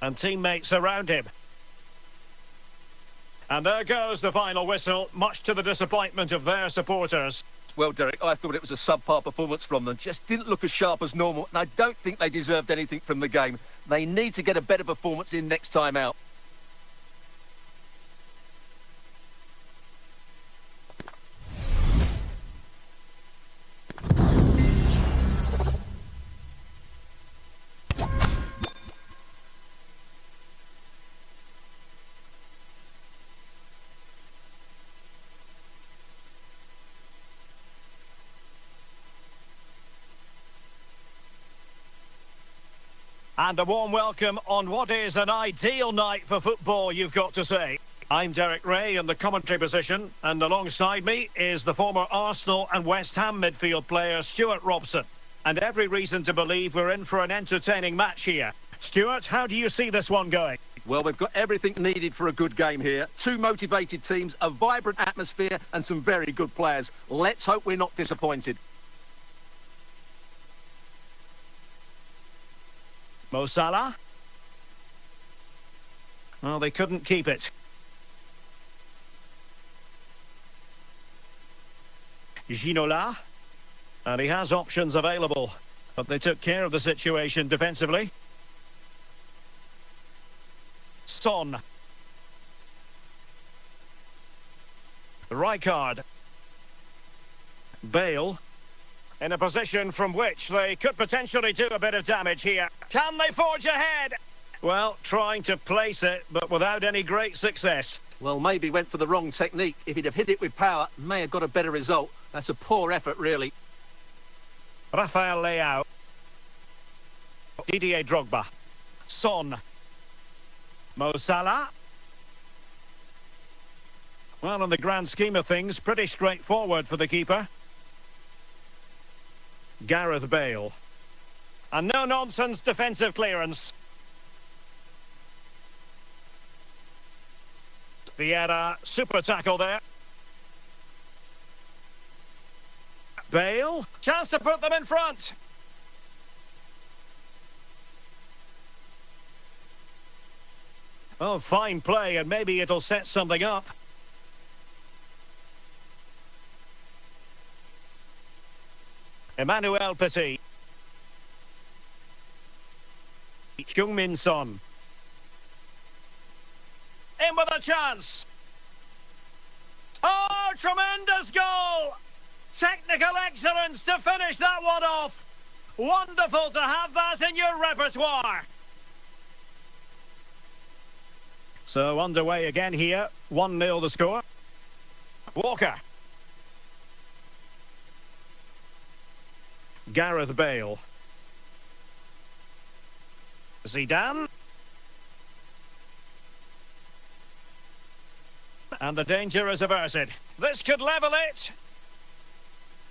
And teammates around him. And there goes the final whistle, much to the disappointment of their supporters. Well, Derek, I thought it was a subpar performance from them. Just didn't look as sharp as normal, and I don't think they deserved anything from the game. They need to get a better performance in next time out. And a warm welcome on what is an ideal night for football, you've got to say. I'm Derek Ray in the commentary position, and alongside me is the former Arsenal and West Ham midfield player Stuart Robson. And every reason to believe we're in for an entertaining match here. Stuart, how do you see this one going? Well, we've got everything needed for a good game here. Two motivated teams, a vibrant atmosphere, and some very good players. Let's hope we're not disappointed. Mo Salah. Well, they couldn't keep it. Ginola. And he has options available, but they took care of the situation defensively. Son. Rijkaard. Bale. In a position from which they could potentially do a bit of damage here. Can they forge ahead? Well, trying to place it, but without any great success. Well, maybe went for the wrong technique. If he'd have hit it with power, may have got a better result. That's a poor effort, really. Rafael Leao. Didier Drogba. Son. Mo Salah. Well, in the grand scheme of things, pretty straightforward for the keeper. Gareth Bale. And no-nonsense defensive clearance. Vieira, super tackle there. Bale, chance to put them in front. Oh, fine play, and maybe it'll set something up. Emmanuel Petit. Heung-min Son. In with a chance. Oh, tremendous goal! Technical excellence to finish that one off. Wonderful to have that in your repertoire. So underway again here. 1-0 the score. Walker. Gareth Bale. Zidane. And the danger is averted. This could level it.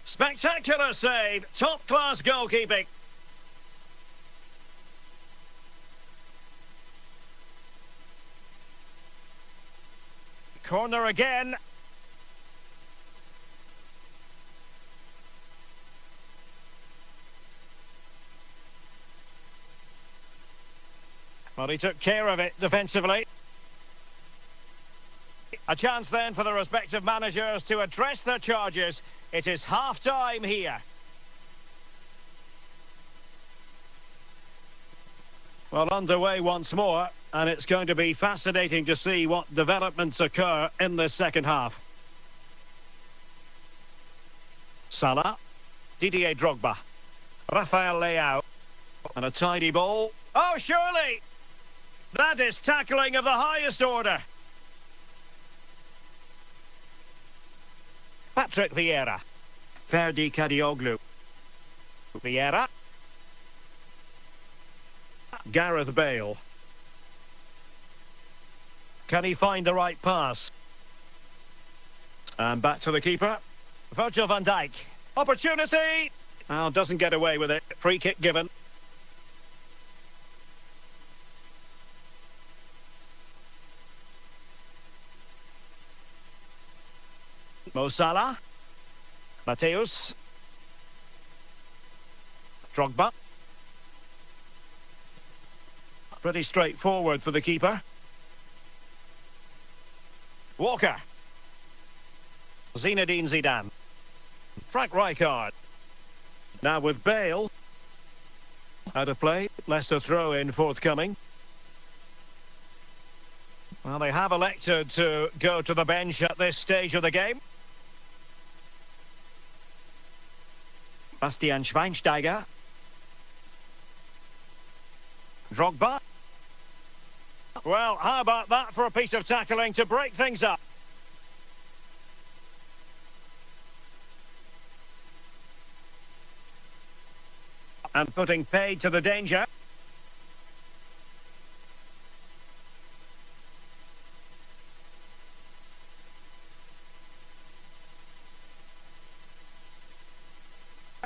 Spectacular save. Top-class goalkeeping. Corner again. Well, he took care of it defensively. A chance then for the respective managers to address their charges. It is half-time here. Well, underway once more, and it's going to be fascinating to see what developments occur in this second half. Salah, Didier Drogba, Rafael Leao, and a tidy ball. Oh, surely! That is tackling of the highest order. Patrick Vieira, Ferdi Kadioglu, Vieira, Gareth Bale. Can he find the right pass? And back to the keeper, Virgil van Dijk. Opportunity! Oh, doesn't get away with it. Free kick given. Mo Salah, Mateus, Drogba. Pretty straightforward for the keeper. Walker, Zinedine Zidane, Frank Rijkaard. Now with Bale, out of play, Leicester throw-in forthcoming. Well, they have elected to go to the bench at this stage of the game. Bastian Schweinsteiger. Drogba. Well, how about that for a piece of tackling to break things up? And putting paid to the danger.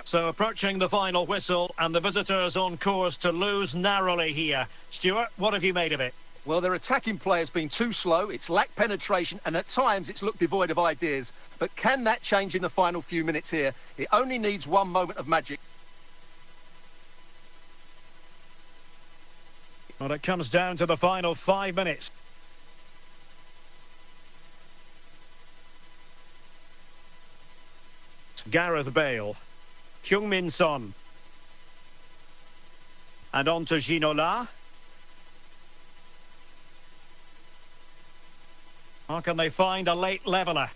So approaching the final whistle, and the visitors on course to lose narrowly here. Stuart, what have you made of it? Well, their attacking play has been too slow, it's lacked penetration, and at times it's looked devoid of ideas. But can that change in the final few minutes here? It only needs one moment of magic. Well, it comes down to the final 5 minutes. Gareth Bale. Heung-min Son. And on to Ginola. How can they find a late leveller?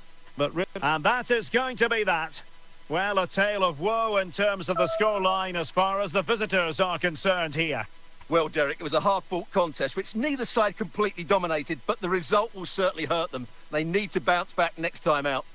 And that is going to be that. Well, a tale of woe in terms of the scoreline as far as the visitors are concerned here. Well, Derek, it was a hard-fought contest, which neither side completely dominated, but the result will certainly hurt them. They need to bounce back next time out.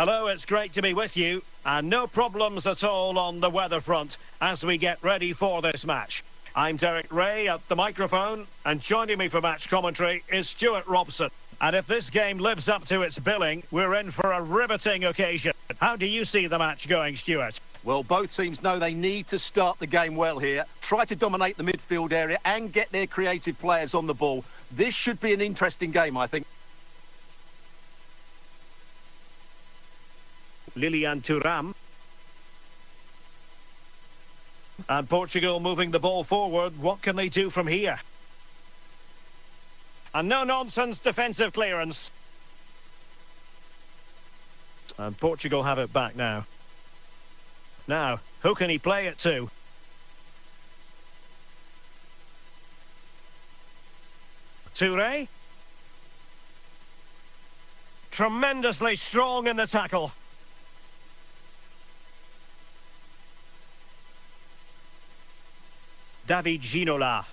Hello, it's great to be with you, and no problems at all on the weather front as we get ready for this match. I'm Derek Ray at the microphone, and joining me for match commentary is Stuart Robson. And if this game lives up to its billing, we're in for a riveting occasion. How do you see the match going, Stuart? Well, both teams know they need to start the game well here, try to dominate the midfield area and get their creative players on the ball. This should be an interesting game, I think. Lilian Thuram. And Portugal moving the ball forward. What can they do from here? And no-nonsense defensive clearance. And Portugal have it back now. Now, who can he play it to? Toure. Tremendously strong in the tackle. David Ginola.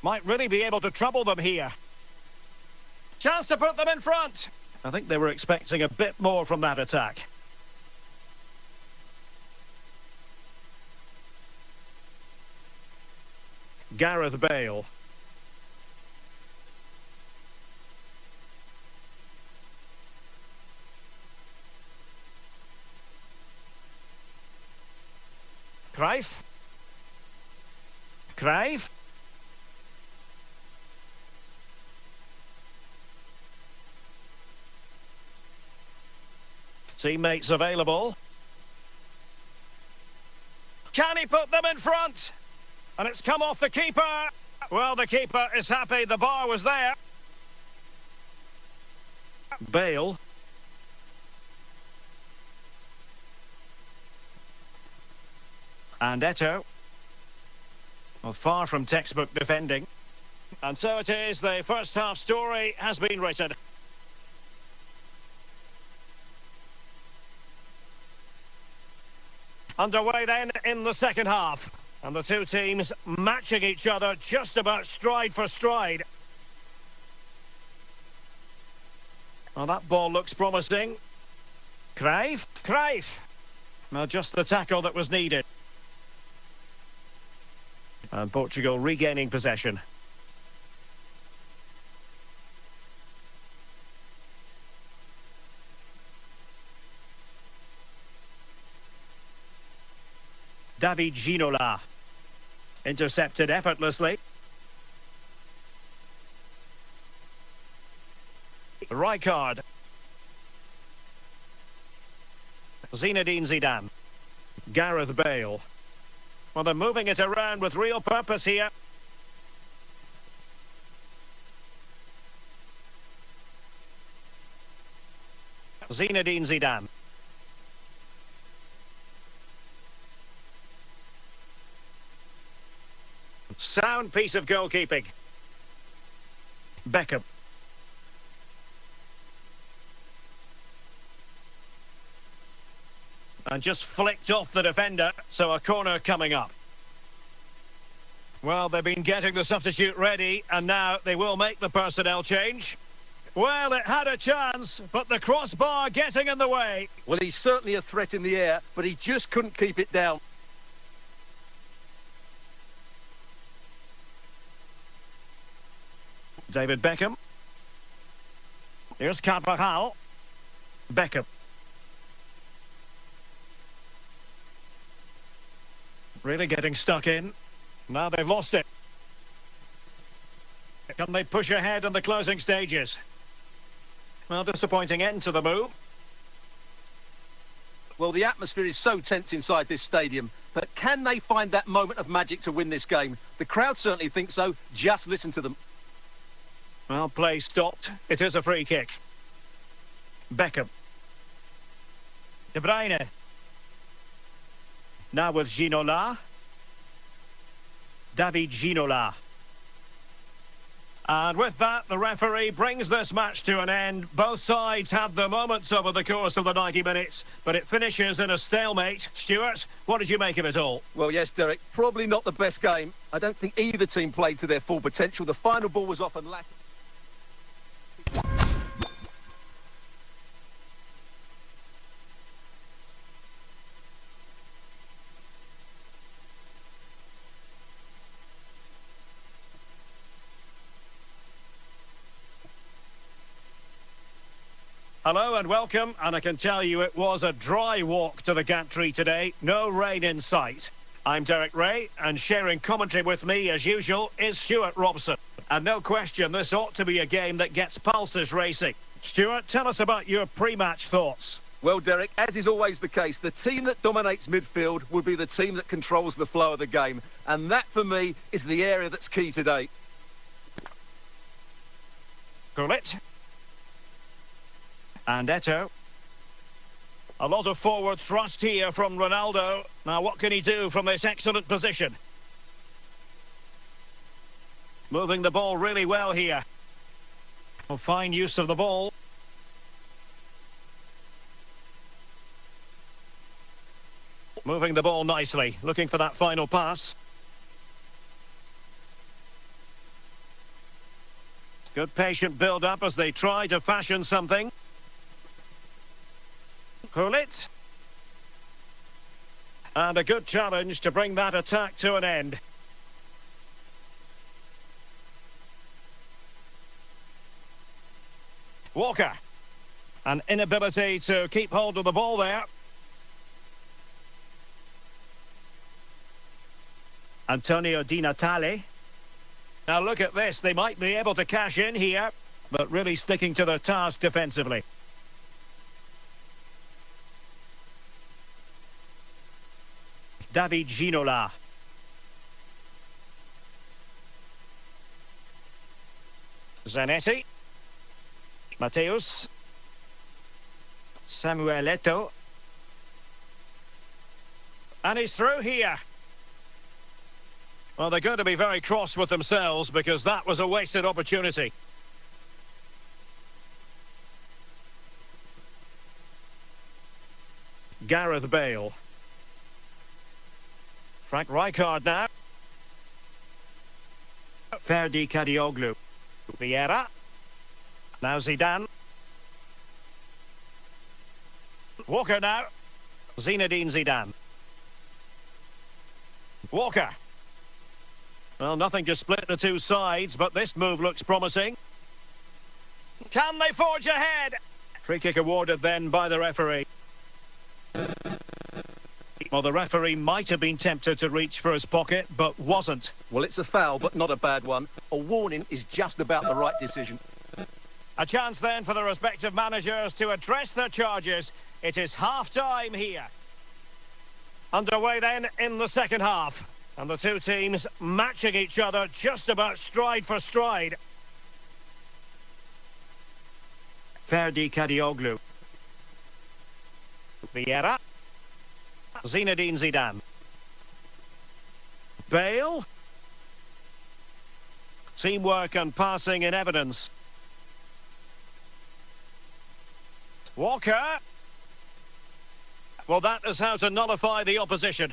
Might really be able to trouble them here. Chance to put them in front. I think they were expecting a bit more from that attack. Gareth Bale. Cruyff. Teammates available. Can he put them in front? And it's come off the keeper. Well, the keeper is happy the bar was there. Bale. And Eto'o. Well, far from textbook defending. And so it is, the first half story has been written. Underway then in the second half. And the two teams matching each other just about stride for stride. Well, that ball looks promising. Cruyff. Well, just the tackle that was needed. And Portugal regaining possession. David Ginola. Intercepted effortlessly. Rijkaard. Zinedine Zidane. Gareth Bale. Well, they're moving it around with real purpose here. Zinedine Zidane. Sound piece of goalkeeping. Beckham. And just flicked off the defender, so a corner coming up. Well, they've been getting the substitute ready, and now they will make the personnel change. Well, it had a chance, but the crossbar getting in the way. Well, he's certainly a threat in the air, but he just couldn't keep it down. David Beckham. Here's Carvajal. Beckham. Really getting stuck in. Now they've lost it. Can they push ahead in the closing stages? Well, disappointing end to the move. Well, the atmosphere is so tense inside this stadium, but can they find that moment of magic to win this game? The crowd certainly think so. Just listen to them. Well, play stopped. It is a free kick. Beckham. De Bruyne. Now with Ginola. David Ginola. And with that, the referee brings this match to an end. Both sides had their moments over the course of the 90 minutes, but it finishes in a stalemate. Stuart, what did you make of it all? Well, yes, Derek, probably not the best game. I don't think either team played to their full potential. The final ball was often lacking. Hello and welcome, and I can tell you it was a dry walk to the gantry today. No rain in sight. I'm Derek Ray, and sharing commentary with me, as usual, is Stuart Robson. And no question, this ought to be a game that gets pulses racing. Stuart, tell us about your pre-match thoughts. Well, Derek, as is always the case, the team that dominates midfield will be the team that controls the flow of the game. And that, for me, is the area that's key today. Gullit. And Eto'o. A lot of forward thrust here from Ronaldo. Now what can he do from this excellent position? Moving the ball really well here. Oh, fine use of the ball. Moving the ball nicely, looking for that final pass. Good patient build-up as they try to fashion something. Pull it. And a good challenge to bring that attack to an end. Walker. An inability to keep hold of the ball there. Antonio Di Natale. Now look at this, they might be able to cash in here, but really sticking to their task defensively. David Ginola. Zanetti. Mateus. Samuel Eto'o. And he's through here. Well, they're going to be very cross with themselves because that was a wasted opportunity. Gareth Bale. Frank Rijkaard now. Ferdi Kadioglu. Vieira. Now Zidane. Walker now. Zinedine Zidane. Walker. Well, nothing to split the two sides, but this move looks promising. Can they forge ahead? Free kick awarded then by the referee. Well, the referee might have been tempted to reach for his pocket, but wasn't. Well, it's a foul, but not a bad one. A warning is just about the right decision. A chance then for the respective managers to address their charges. It is half-time here. Underway then in the second half. And the two teams matching each other just about stride for stride. Ferdi Kadioglu. Vieira. Zinedine Zidane. Bale. Teamwork and passing in evidence. Walker. Well, that is how to nullify the opposition.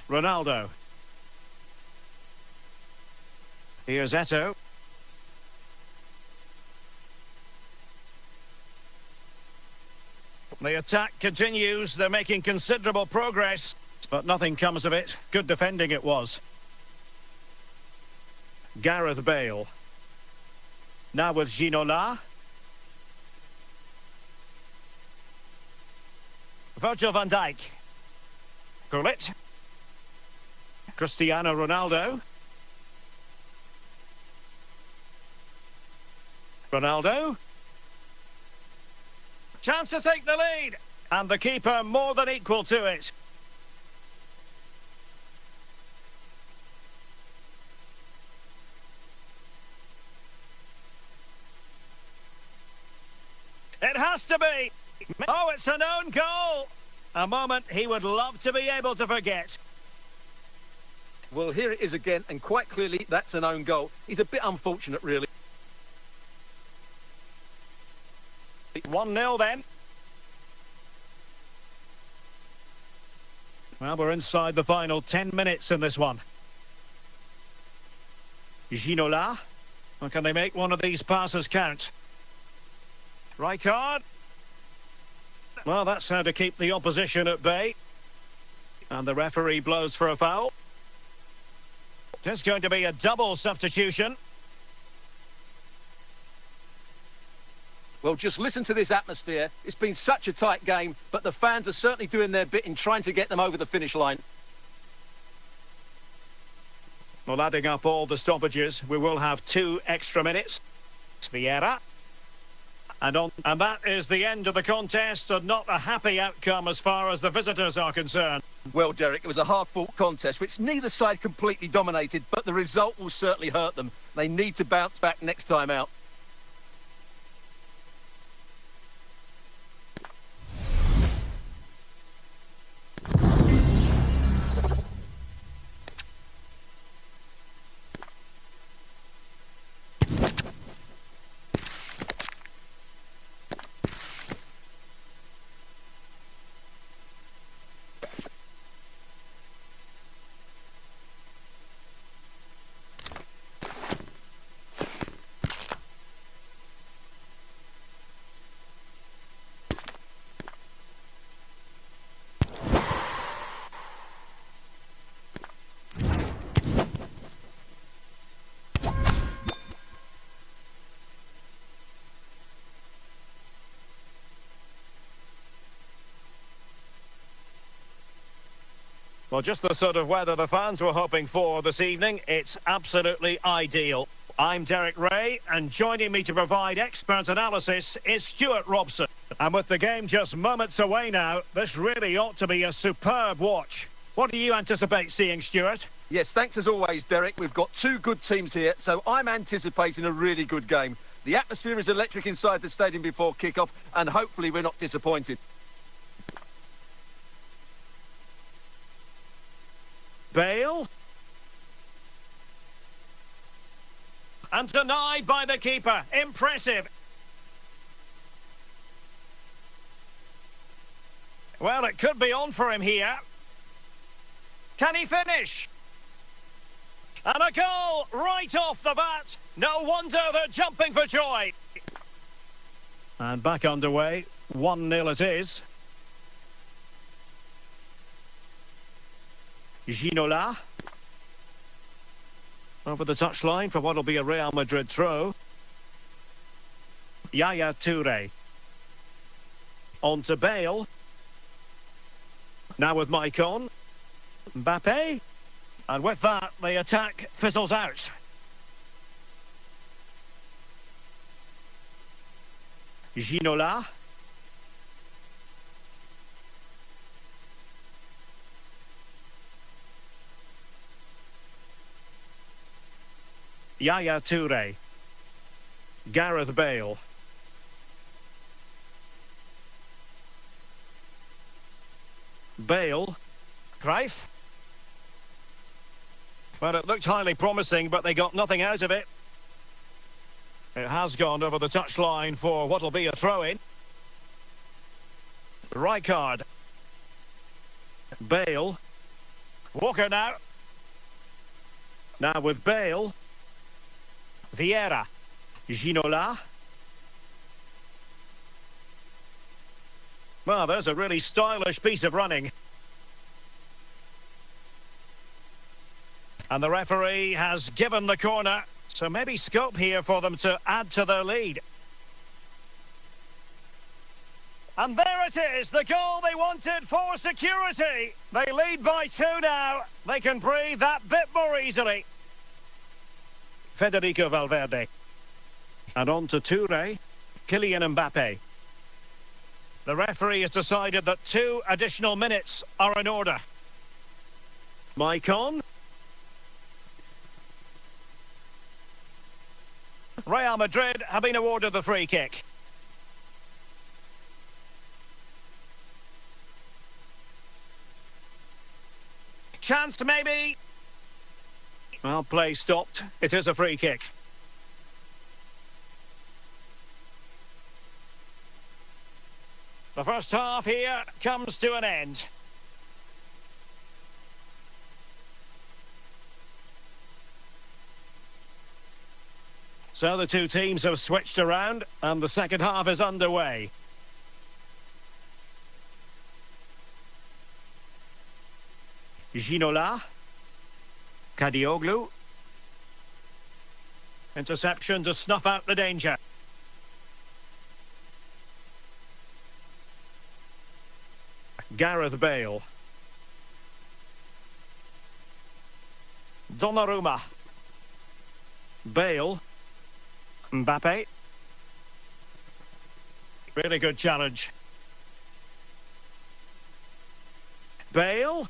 Ronaldo. Here's Eto'o. The attack continues. They're making considerable progress, but nothing comes of it. Good defending it was. Gareth Bale. Now with Ginola. Virgil van Dijk. Gullit. Cristiano Ronaldo. Ronaldo. Chance to take the lead. And the keeper more than equal to it. It has to be. Oh, it's an own goal. A moment he would love to be able to forget. Well, here it is again, and quite clearly that's an own goal. He's a bit unfortunate, really. 1-0 then. Well, we're inside the final 10 minutes in this one. Ginola. Or can they make one of these passes count? Rijkaard. Well, that's how to keep the opposition at bay. And the referee blows for a foul. It's going to be a double substitution. Well, just listen to this atmosphere. It's been such a tight game, but the fans are certainly doing their bit in trying to get them over the finish line. Well, adding up all the stoppages, we will have 2 extra minutes. Vieira. And that is the end of the contest, and not a happy outcome as far as the visitors are concerned. Well, Derek, it was a hard-fought contest, which neither side completely dominated, but the result will certainly hurt them. They need to bounce back next time out. Well, just the sort of weather the fans were hoping for this evening. It's absolutely ideal. I'm Derek Ray, and joining me to provide expert analysis is Stuart Robson. And with the game just moments away now, this really ought to be a superb watch. What do you anticipate seeing, Stuart? Yes, thanks as always, Derek. We've got two good teams here, so I'm anticipating a really good game. The atmosphere is electric inside the stadium before kick-off, and hopefully we're not disappointed. Bale. And denied by the keeper. Impressive. Well, it could be on for him here. Can he finish? And a goal right off the bat. No wonder they're jumping for joy. And back underway. 1-0 it is. Ginola. Over the touchline for what will be a Real Madrid throw. Yaya Toure. On to Bale. Now with Maicon. Mbappe. And with that, the attack fizzles out. Ginola. Yaya Toure. Gareth Bale. Bale. Cruyff. Well, it looked highly promising, but they got nothing out of it. It has gone over the touchline for what will be a throw-in. Rijkaard. Bale. Walker now. Now with Bale. Vieira. Ginola. Well, there's a really stylish piece of running. And the referee has given the corner, so maybe scope here for them to add to their lead. And there it is, the goal they wanted for security. They lead by 2 now. They can breathe that bit more easily. Federico Valverde. And on to Toure. Kylian Mbappe. The referee has decided that 2 additional minutes are in order. Maicon. Real Madrid have been awarded the free kick. Chance maybe. Well, play stopped. It is a free kick. The first half here comes to an end. So the two teams have switched around and the second half is underway. Ginola. Kadioglu. Interception to snuff out the danger. Gareth Bale. Donnarumma. Bale. Mbappe. Really good challenge. Bale.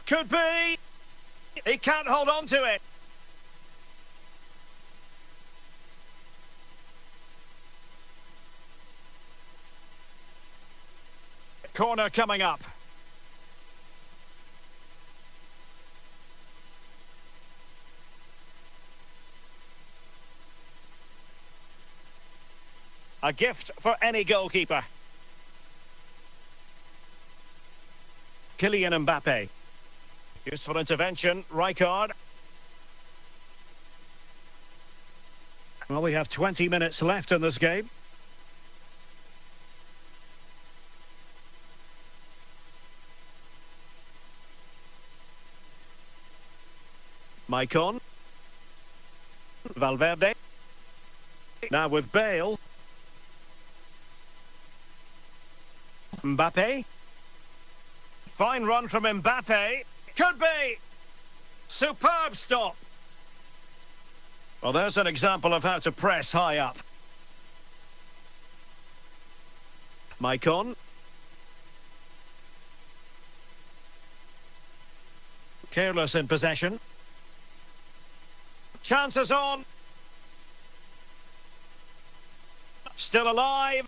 Could be. He can't hold on to it. Corner coming up. A gift for any goalkeeper. Kylian Mbappe. Useful intervention, Rijkaard. Well, we have 20 minutes left in this game. Maicon. Valverde. Now with Bale. Fine run from Mbappe. Could be. Superb stop. Well, there's an example of how to press high up. Maicon. Careless in possession. Chances on. Still alive.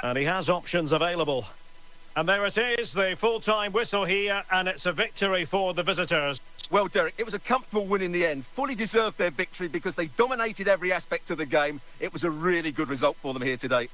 And he has options available. And there it is, the full-time whistle here, and it's a victory for the visitors. Well, Derek, it was a comfortable win in the end. Fully deserved their victory because they dominated every aspect of the game. It was a really good result for them here today.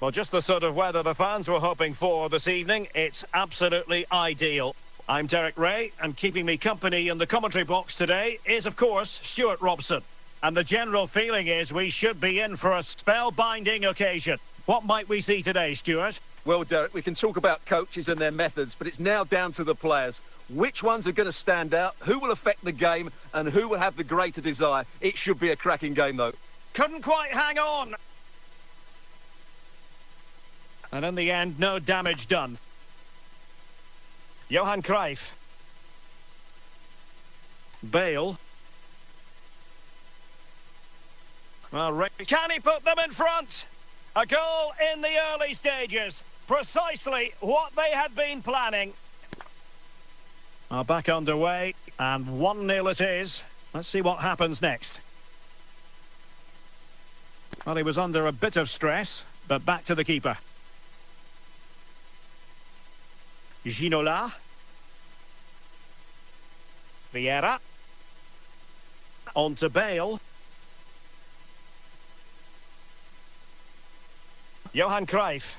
Well, just the sort of weather the fans were hoping for this evening. It's absolutely ideal. I'm Derek Ray, and keeping me company in the commentary box today is, of course, Stuart Robson. And the general feeling is we should be in for a spellbinding occasion. What might we see today, Stuart? Well, Derek, we can talk about coaches and their methods, but it's now down to the players. Which ones are going to stand out, who will affect the game, and who will have the greater desire? It should be a cracking game, though. Couldn't quite hang on. And in the end, no damage done. Johan Cruyff. Bale. Well, can he put them in front? A goal in the early stages. Precisely what they had been planning. Well, back underway, and 1-0 it is. Let's see what happens next. Well, he was under a bit of stress, but back to the keeper. Ginola. Vieira. On to Bale. Johan Cruyff.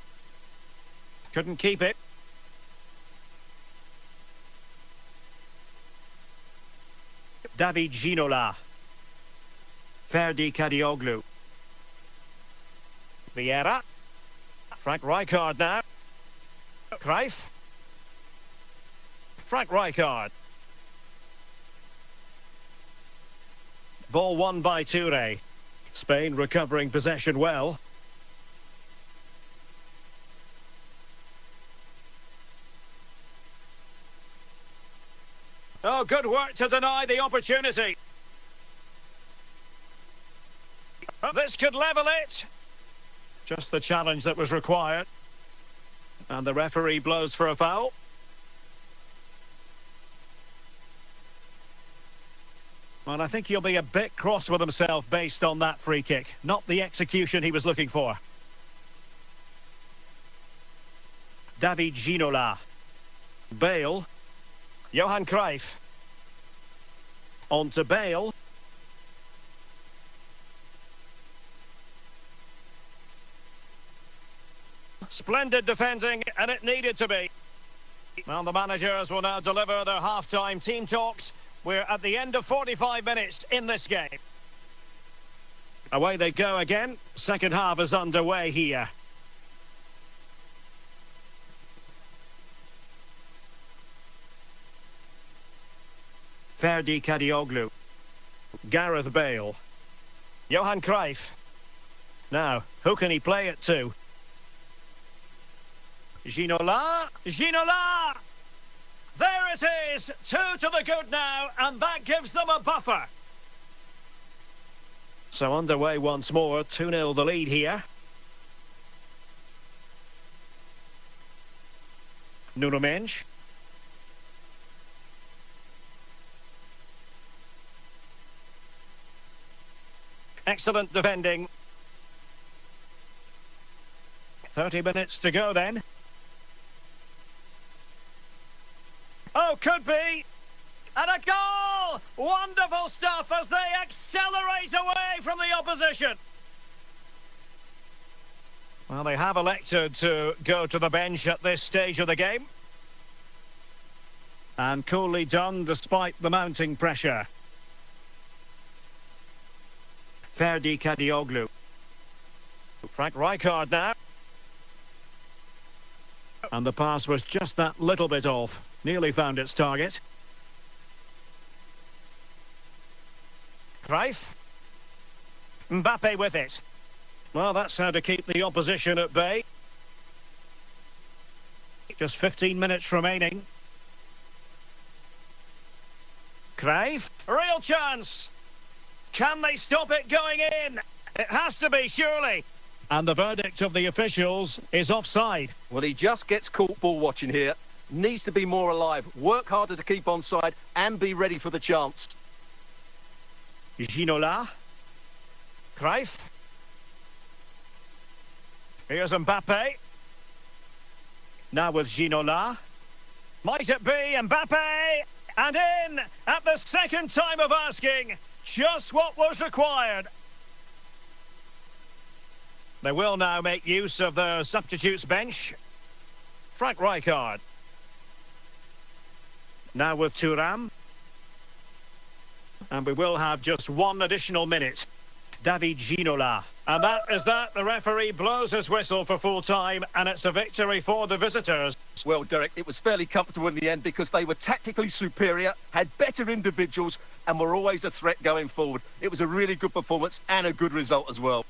Couldn't keep it. David Ginola. Ferdi Kadioglu. Vieira. Frank Rijkaard now. Cruyff. Frank Rijkaard. Ball won by Toure. Spain recovering possession well. Oh, good work to deny the opportunity. This could level it. Just the challenge that was required. And the referee blows for a foul. Well, I think he'll be a bit cross with himself based on that free kick. Not the execution he was looking for. David Ginola. Bale. Johan Cruyff. On to Bale. Splendid defending, and it needed to be. Well, the managers will now deliver their half-time team talks. We're at the end of 45 minutes in this game. Away they go again. Second half is underway here. Ferdi Kadioglu. Gareth Bale. Johan Cruyff. Now, who can he play it to? Ginola. Ginola! There it is, 2 to the good now, and that gives them a buffer. So underway once more, 2-0 the lead here. Nuno Mendes. Excellent defending. 30 minutes to go then. Oh, could be. And a goal! Wonderful stuff as they accelerate away from the opposition. Well, they have elected to go to the bench at this stage of the game. And coolly done despite the mounting pressure. Ferdi Kadioglu. Frank Rijkaard now. And the pass was just that little bit off. Nearly found its target. Cruyff. Mbappe with it. Well, that's how to keep the opposition at bay. Just 15 minutes remaining. Cruyff. Real chance. Can they stop it going in? It has to be, surely. And the verdict of the officials is offside. Well, he just gets caught ball watching here. Needs to be more alive, work harder to keep onside and be ready for the chance. Ginola. Cruyff. Here's Mbappe. Now with Ginola. Might it be Mbappe? And in at the second time of asking. Just what was required. They will now make use of the substitutes bench. Frank Rijkaard. Now with Thuram. And we will have just one additional minute. David Ginola. And that is that. The referee blows his whistle for full time, and it's a victory for the visitors. Well, Derek, it was fairly comfortable in the end because they were tactically superior, had better individuals, and were always a threat going forward. It was a really good performance and a good result as well.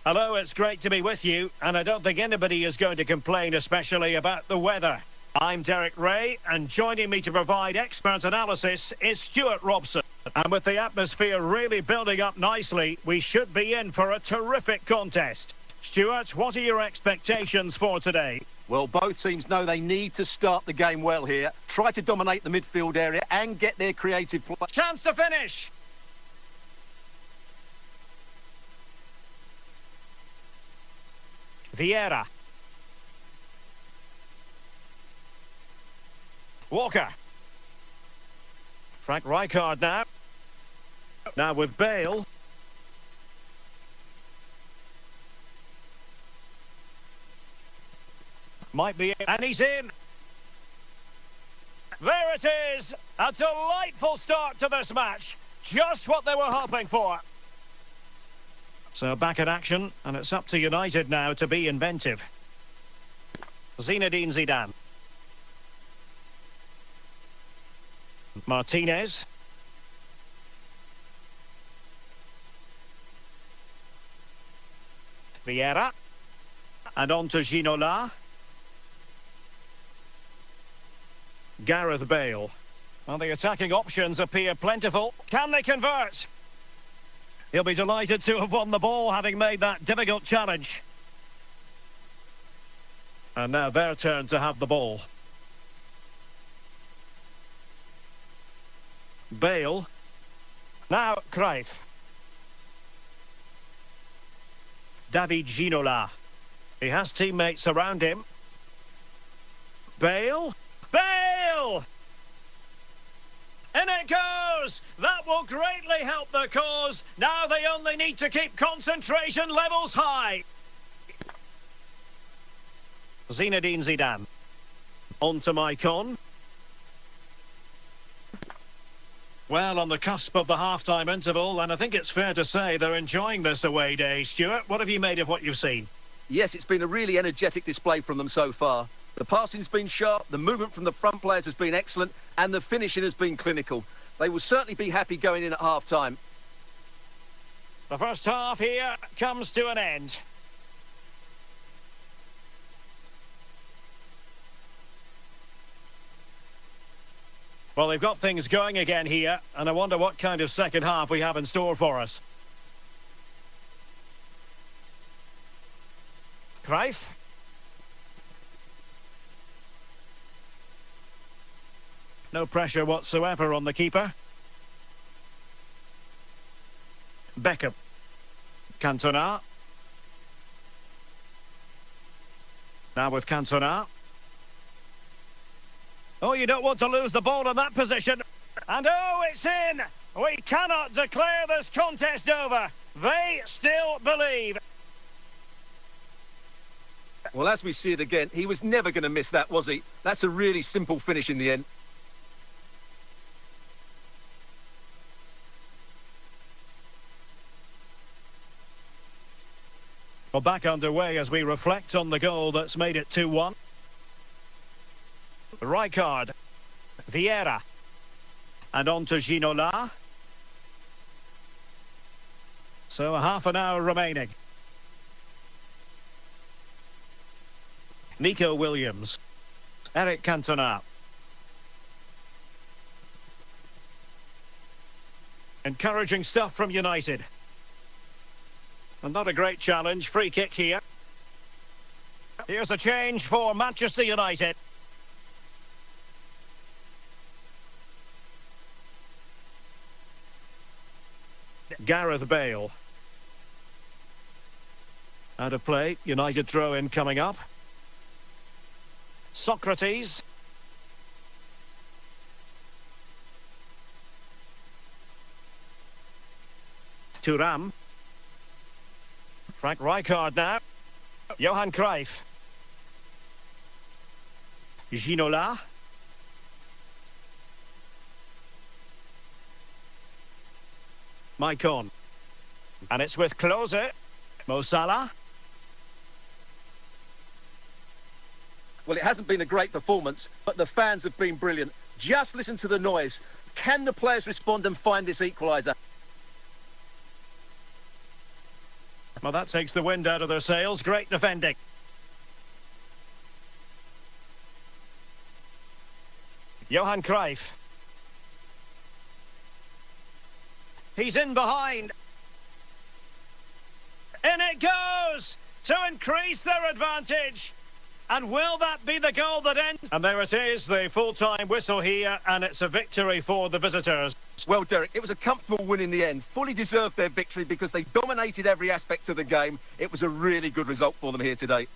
Hello, it's great to be with you, and I don't think anybody is going to complain, especially about the weather. I'm Derek Ray, and joining me to provide expert analysis is Stuart Robson. And with the atmosphere really building up nicely, we should be in for a terrific contest. Stuart, what are your expectations for today? Well, both teams know they need to start the game well here, try to dominate the midfield area and get their creative play. Chance to finish! Vieira. Walker. Frank Rijkaard now. Now with Bale. Might be, and he's in. There it is. A delightful start to this match. Just what they were hoping for. So back in action, and it's up to United now to be inventive. Zinedine Zidane. Martinez. Vieira. And on to Ginola. Gareth Bale. Well, the attacking options appear plentiful. Can they convert? He'll be delighted to have won the ball, having made that difficult challenge. And now their turn to have the ball. Bale. Now Cruyff. David Ginola. He has teammates around him. Bale. Bale! In it goes! That will greatly help the cause. Now they only need to keep concentration levels high. Zinedine Zidane. On to Maicon. Well, on the cusp of the half-time interval, and I think it's fair to say they're enjoying this away day. Stuart, what have you made of what you've seen? Yes, it's been a really energetic display from them so far. The passing's been sharp, the movement from the front players has been excellent, and the finishing has been clinical. They will certainly be happy going in at half-time. The first half here comes to an end. Well, they've got things going again here, and I wonder what kind of second half we have in store for us. Cruyff. No pressure whatsoever on the keeper. Beckham. Cantona. Now with Cantona. Oh, you don't want to lose the ball in that position. And oh, it's in! We cannot declare this contest over. They still believe. Well, as we see it again, he was never going to miss that, was he? That's a really simple finish in the end. Well, back underway as we reflect on the goal that's made it 2-1. Rijkaard, Vieira, and on to Ginola. So a half an hour remaining. Nico Williams, Eric Cantona. Encouraging stuff from United. And not a great challenge, free kick here. Here's a change for Manchester United. Gareth Bale. Out of play, United throw-in coming up. Socrates. Thuram. Frank Rijkaard now. Johan Cruyff. Ginola. Maicon. And it's with Klose. Mo Salah. Well, it hasn't been a great performance, but the fans have been brilliant. Just listen to the noise. Can the players respond and find this equaliser? Well, that takes the wind out of their sails. Great defending. Johan Cruyff. He's in behind. In it goes to increase their advantage. And will that be the goal that ends? And there it is, the full-time whistle here, and it's a victory for the visitors. Well, Derek, it was a comfortable win in the end. Fully deserved their victory because they dominated every aspect of the game. It was a really good result for them here today.